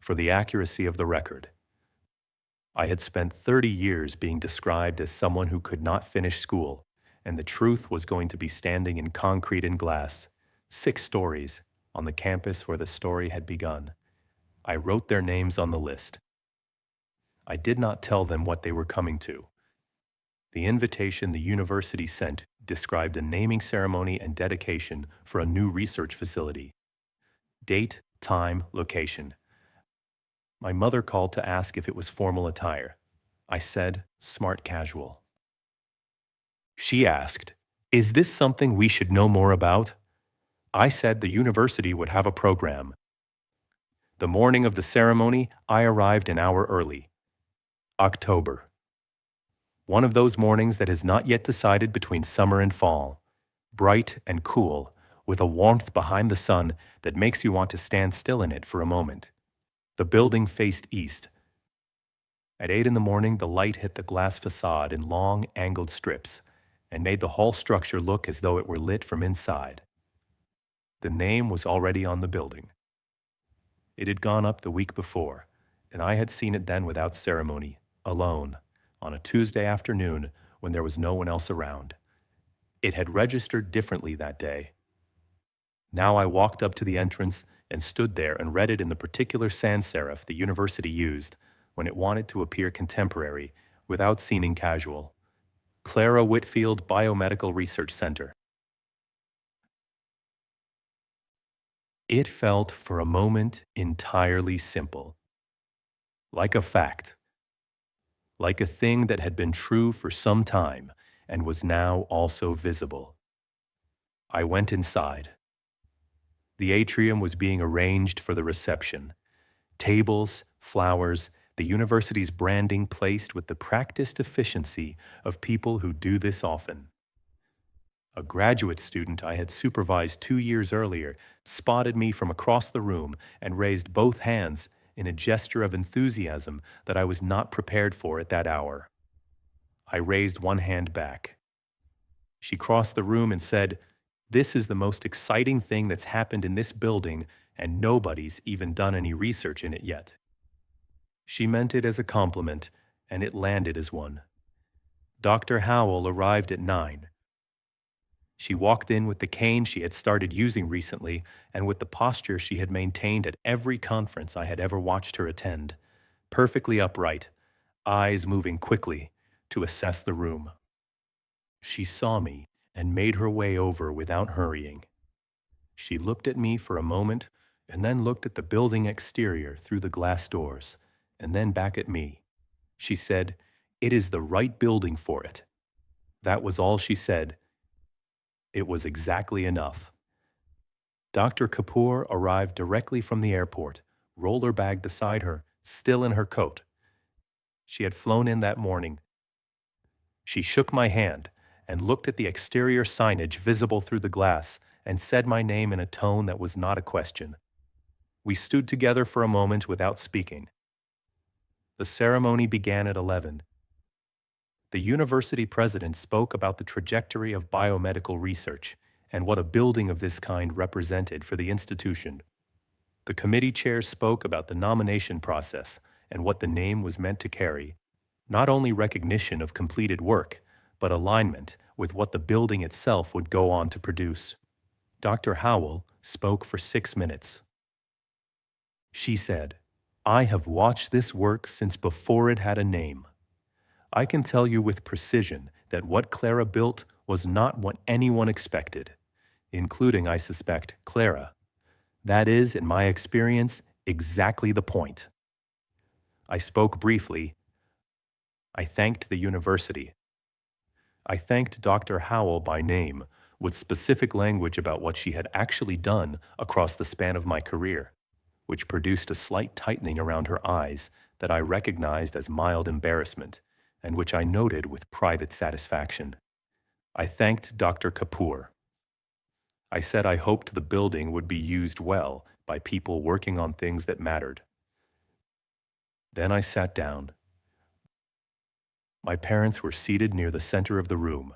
for the accuracy of the record. I had spent 30 years being described as someone who could not finish school, and the truth was going to be standing in concrete and glass, 6 stories, on the campus where the story had begun. I wrote their names on the list. I did not tell them what they were coming to. The invitation the university sent described a naming ceremony and dedication for a new research facility. Date, time, location. My mother called to ask if it was formal attire. I said, smart casual. She asked, "Is this something we should know more about?" I said the university would have a program. The morning of the ceremony, I arrived an hour early. October. One of those mornings that is not yet decided between summer and fall. Bright and cool, with a warmth behind the sun that makes you want to stand still in it for a moment. The building faced east. At 8 in the morning, the light hit the glass facade in long, angled strips and made the whole structure look as though it were lit from inside. The name was already on the building. It had gone up the week before, and I had seen it then without ceremony, alone, on a Tuesday afternoon when there was no one else around. It had registered differently that day. Now I walked up to the entrance and stood there and read it in the particular sans serif the university used when it wanted to appear contemporary without seeming casual. Clara Whitfield Biomedical Research Center. It felt for a moment entirely simple. Like a fact. Like a thing that had been true for some time and was now also visible. I went inside. The atrium was being arranged for the reception. Tables, flowers, the university's branding placed with the practiced efficiency of people who do this often. A graduate student I had supervised 2 years earlier spotted me from across the room and raised both hands in a gesture of enthusiasm that I was not prepared for at that hour. I raised one hand back. She crossed the room and said, "This is the most exciting thing that's happened in this building, and nobody's even done any research in it yet." She meant it as a compliment, and it landed as one. Dr. Howell arrived at 9. She walked in with the cane she had started using recently and with the posture she had maintained at every conference I had ever watched her attend. perfectly upright, eyes moving quickly to assess the room. She saw me and made her way over without hurrying. She looked at me for a moment and then looked at the building exterior through the glass doors and then back at me. She said, "It is the right building for it." That was all she said. It was exactly enough. Dr. Kapoor arrived directly from the airport, roller bag beside her, still in her coat. She had flown in that morning. She shook my hand and looked at the exterior signage visible through the glass and said my name in a tone that was not a question. We stood together for a moment without speaking. The ceremony began at 11. The university president spoke about the trajectory of biomedical research and what a building of this kind represented for the institution. The committee chairs spoke about the nomination process and what the name was meant to carry, not only recognition of completed work, but alignment with what the building itself would go on to produce. Dr. Howell spoke for 6 minutes. She said, "I have watched this work since before it had a name. I can tell you with precision that what Clara built was not what anyone expected, including, I suspect, Clara. That is, in my experience, exactly the point." I spoke briefly. I thanked the university. I thanked Dr. Howell by name, with specific language about what she had actually done across the span of my career, which produced a slight tightening around her eyes that I recognized as mild embarrassment, and which I noted with private satisfaction. I thanked Dr. Kapoor. I said I hoped the building would be used well by people working on things that mattered. Then I sat down. My parents were seated near the center of the room.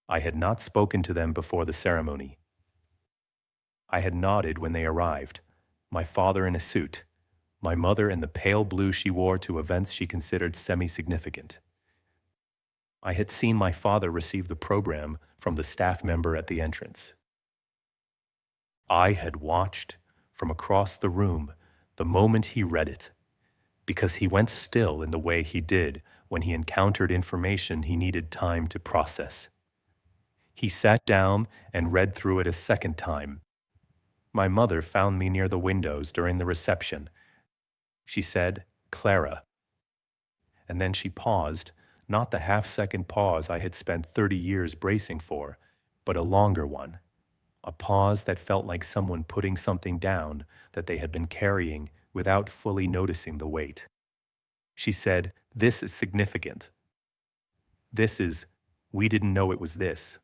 I had not spoken to them before the ceremony. I had nodded when they arrived, my father in a suit, my mother in the pale blue she wore to events she considered semi-significant. I had seen my father receive the program from the staff member at the entrance. I had watched from across the room the moment he read it, because he went still in the way he did when he encountered information he needed time to process. He sat down and read through it a second time. My mother found me near the windows during the reception. She said, "Clara." And then she paused, not the half-second pause I had spent 30 years bracing for, but a longer one. A pause that felt like someone putting something down that they had been carrying without fully noticing the weight. She said, "This is significant. This is, we didn't know it was this."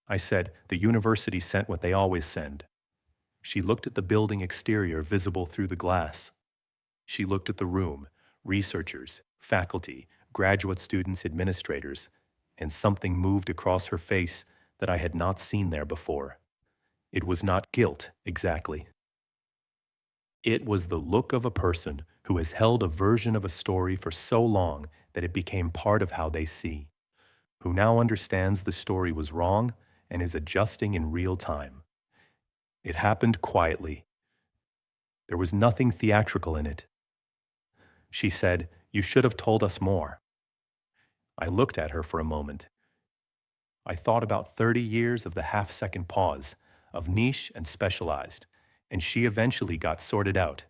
I said, "The university sent what they always send." She looked at the building exterior visible through the glass. She looked at the room, researchers, faculty, graduate students, administrators, and something moved across her face that I had not seen there before. It was not guilt, exactly. It was the look of a person who has held a version of a story for so long that it became part of how they see, who now understands the story was wrong and is adjusting in real time. It happened quietly. There was nothing theatrical in it. She said, "You should have told us more." I looked at her for a moment. I thought about 30 years of the half-second pause, of niche and specialized, and she eventually got sorted out,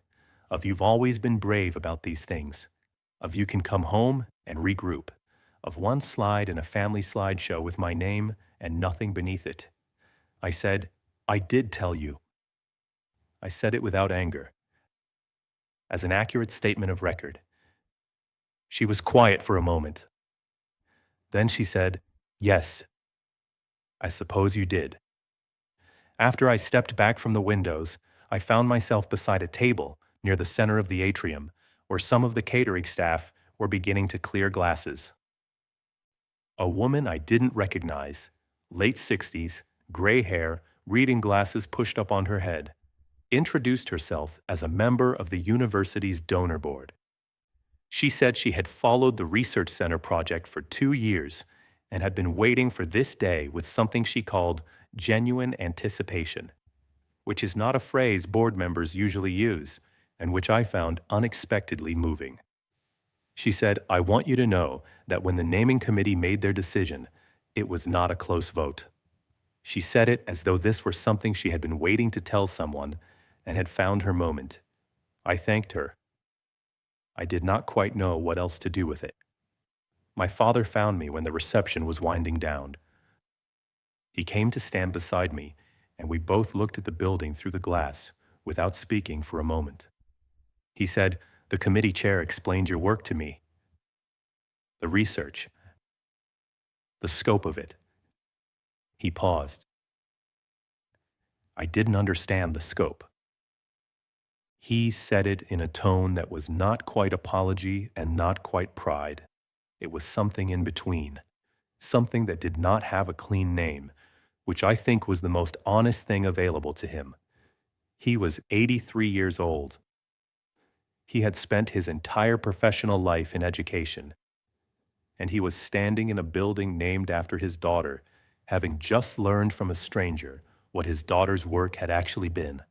of "You've always been brave about these things," of "You can come home and regroup," of one slide in a family slideshow with my name and nothing beneath it. I said, "I did tell you." I said it without anger, as an accurate statement of record. She was quiet for a moment. Then she said, "Yes, I suppose you did." After I stepped back from the windows, I found myself beside a table near the center of the atrium, where some of the catering staff were beginning to clear glasses. A woman I didn't recognize, late 60s, gray hair, reading glasses pushed up on her head, introduced herself as a member of the university's donor board. She said she had followed the research center project for 2 years and had been waiting for this day with something she called genuine anticipation, which is not a phrase board members usually use, and which I found unexpectedly moving. She said, "I want you to know that when the naming committee made their decision, it was not a close vote." She said it as though this were something she had been waiting to tell someone and had found her moment. I thanked her. I did not quite know what else to do with it. My father found me when the reception was winding down. He came to stand beside me, and we both looked at the building through the glass without speaking for a moment. He said, "The committee chair explained your work to me. The research, the scope of it." He paused. I didn't understand the scope. He said it in a tone that was not quite apology and not quite pride. It was something in between, something that did not have a clean name, which I think was the most honest thing available to him. He was 83 years old. He had spent his entire professional life in education, and he was standing in a building named after his daughter, having just learned from a stranger what his daughter's work had actually been.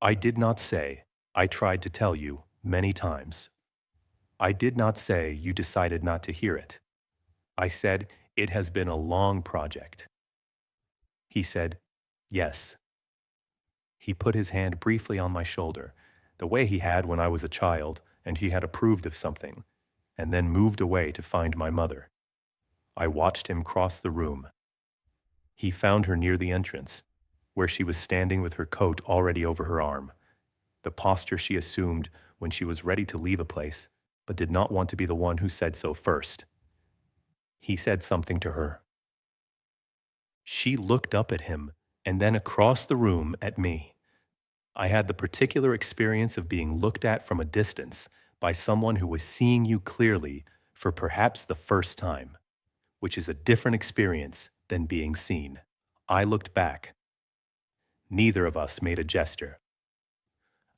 I did not say, "I tried to tell you," many times. I did not say, "You decided not to hear it." I said, "It has been a long project." He said, "Yes." He put his hand briefly on my shoulder, the way he had when I was a child and he had approved of something, and then moved away to find my mother. I watched him cross the room. He found her near the entrance, where she was standing with her coat already over her arm, the posture she assumed when she was ready to leave a place, but did not want to be the one who said so first. He said something to her. She looked up at him and then across the room at me. I had the particular experience of being looked at from a distance by someone who was seeing you clearly for perhaps the first time, which is a different experience than being seen. I looked back. Neither of us made a gesture.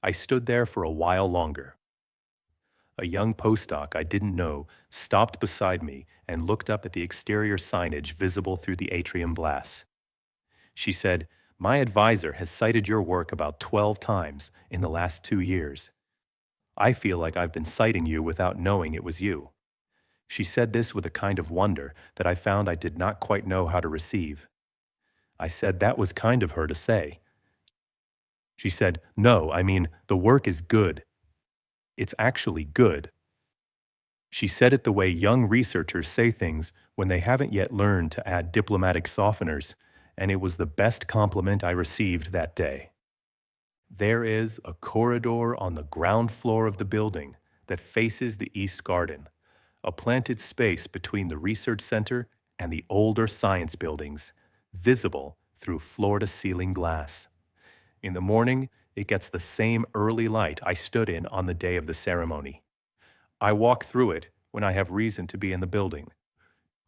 I stood there for a while longer. A young postdoc I didn't know stopped beside me and looked up at the exterior signage visible through the atrium glass. She said, "My advisor has cited your work about 12 times in the last 2 years. I feel like I've been citing you without knowing it was you." She said this with a kind of wonder that I found I did not quite know how to receive. I said that was kind of her to say. She said, "No, I mean, the work is good. It's actually good." She said it the way young researchers say things when they haven't yet learned to add diplomatic softeners, and it was the best compliment I received that day. There is a corridor on the ground floor of the building that faces the East Garden, a planted space between the research center and the older science buildings, visible through floor-to-ceiling glass. In the morning, it gets the same early light I stood in on the day of the ceremony. I walk through it when I have reason to be in the building.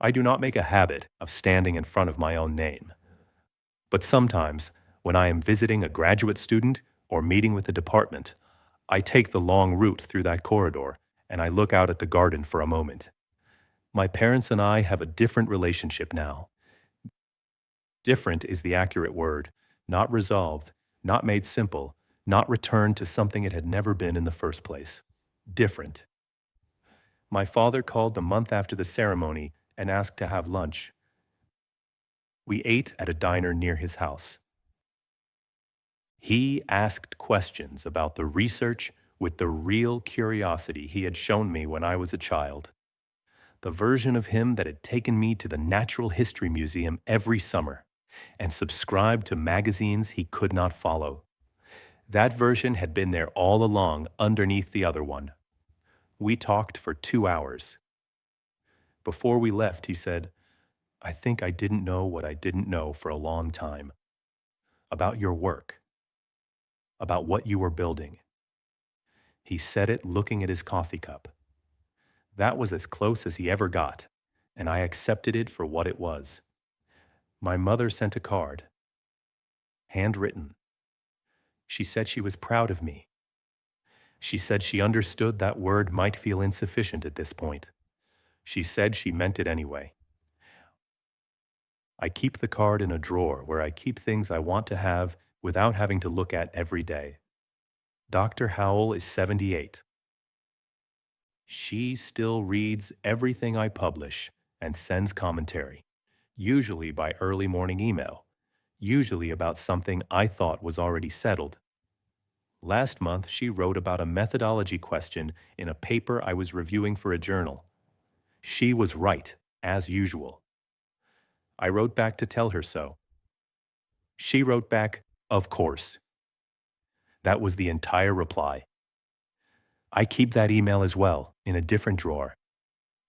I do not make a habit of standing in front of my own name. But sometimes, when I am visiting a graduate student or meeting with the department, I take the long route through that corridor and I look out at the garden for a moment. My parents and I have a different relationship now. Different is the accurate word, not resolved, not made simple, not returned to something it had never been in the first place. Different. My father called the month after the ceremony and asked to have lunch. We ate at a diner near his house. He asked questions about the research with the real curiosity he had shown me when I was a child. The version of him that had taken me to the Natural History Museum every summer and subscribed to magazines he could not follow. That version had been there all along underneath the other one. We talked for 2 hours. Before we left, he said, "I think I didn't know what I didn't know for a long time. About your work. About what you were building." He said it looking at his coffee cup. That was as close as he ever got, and I accepted it for what it was. My mother sent a card. Handwritten. She said she was proud of me. She said she understood that word might feel insufficient at this point. She said she meant it anyway. I keep the card in a drawer where I keep things I want to have without having to look at every day. Dr. Howell is 78. She still reads everything I publish and sends commentary, usually by early morning email, usually about something I thought was already settled. Last month, she wrote about a methodology question in a paper I was reviewing for a journal. She was right, as usual. I wrote back to tell her so. She wrote back, "Of course." That was the entire reply. I keep that email as well, in a different drawer.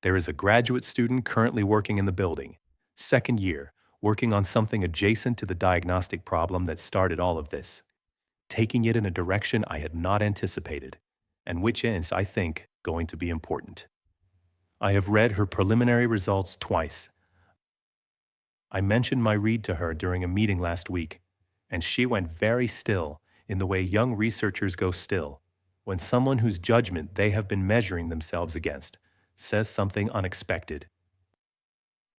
There is a graduate student currently working in the building, second year, working on something adjacent to the diagnostic problem that started all of this, taking it in a direction I had not anticipated, and which is, I think, going to be important. I have read her preliminary results twice. I mentioned my read to her during a meeting last week, and she went very still in the way young researchers go still when someone whose judgment they have been measuring themselves against says something unexpected.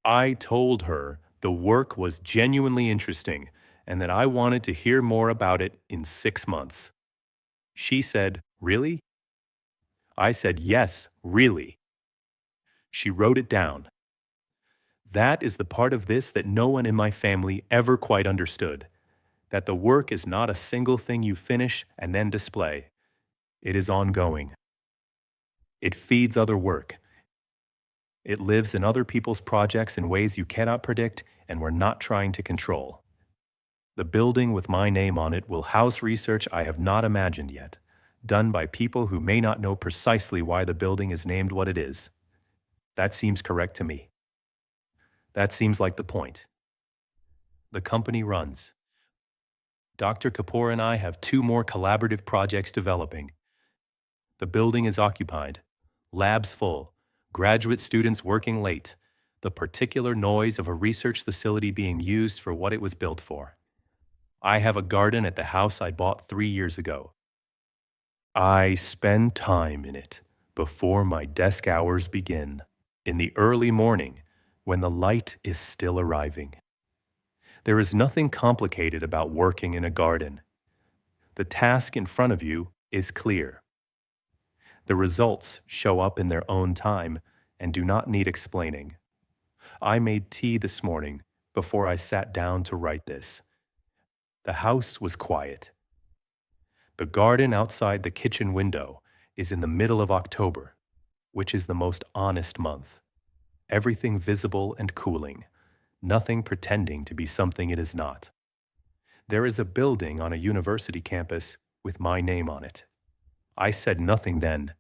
I told her the work was genuinely interesting and that I wanted to hear more about it in 6 months. She said, "Really?" I said, "Yes, really." She wrote it down. That is the part of this that no one in my family ever quite understood, that the work is not a single thing you finish and then display. It is ongoing. It feeds other work. It lives in other people's projects in ways you cannot predict and we're not trying to control. The building with my name on it will house research I have not imagined yet, done by people who may not know precisely why the building is named what it is. That seems correct to me. That seems like the point. The company runs. Dr. Kapoor and I have 2 more collaborative projects developing. The building is occupied, labs full, graduate students working late, the particular noise of a research facility being used for what it was built for. I have a garden at the house I bought 3 years ago. I spend time in it before my desk hours begin, in the early morning when the light is still arriving. There is nothing complicated about working in a garden. The task in front of you is clear. The results show up in their own time and do not need explaining. I made tea this morning before I sat down to write this. The house was quiet. The garden outside the kitchen window is in the middle of October, which is the most honest month. Everything visible and cooling, nothing pretending to be something it is not. There is a building on a university campus with my name on it. I said nothing then.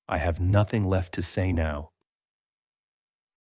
I have nothing left to say now.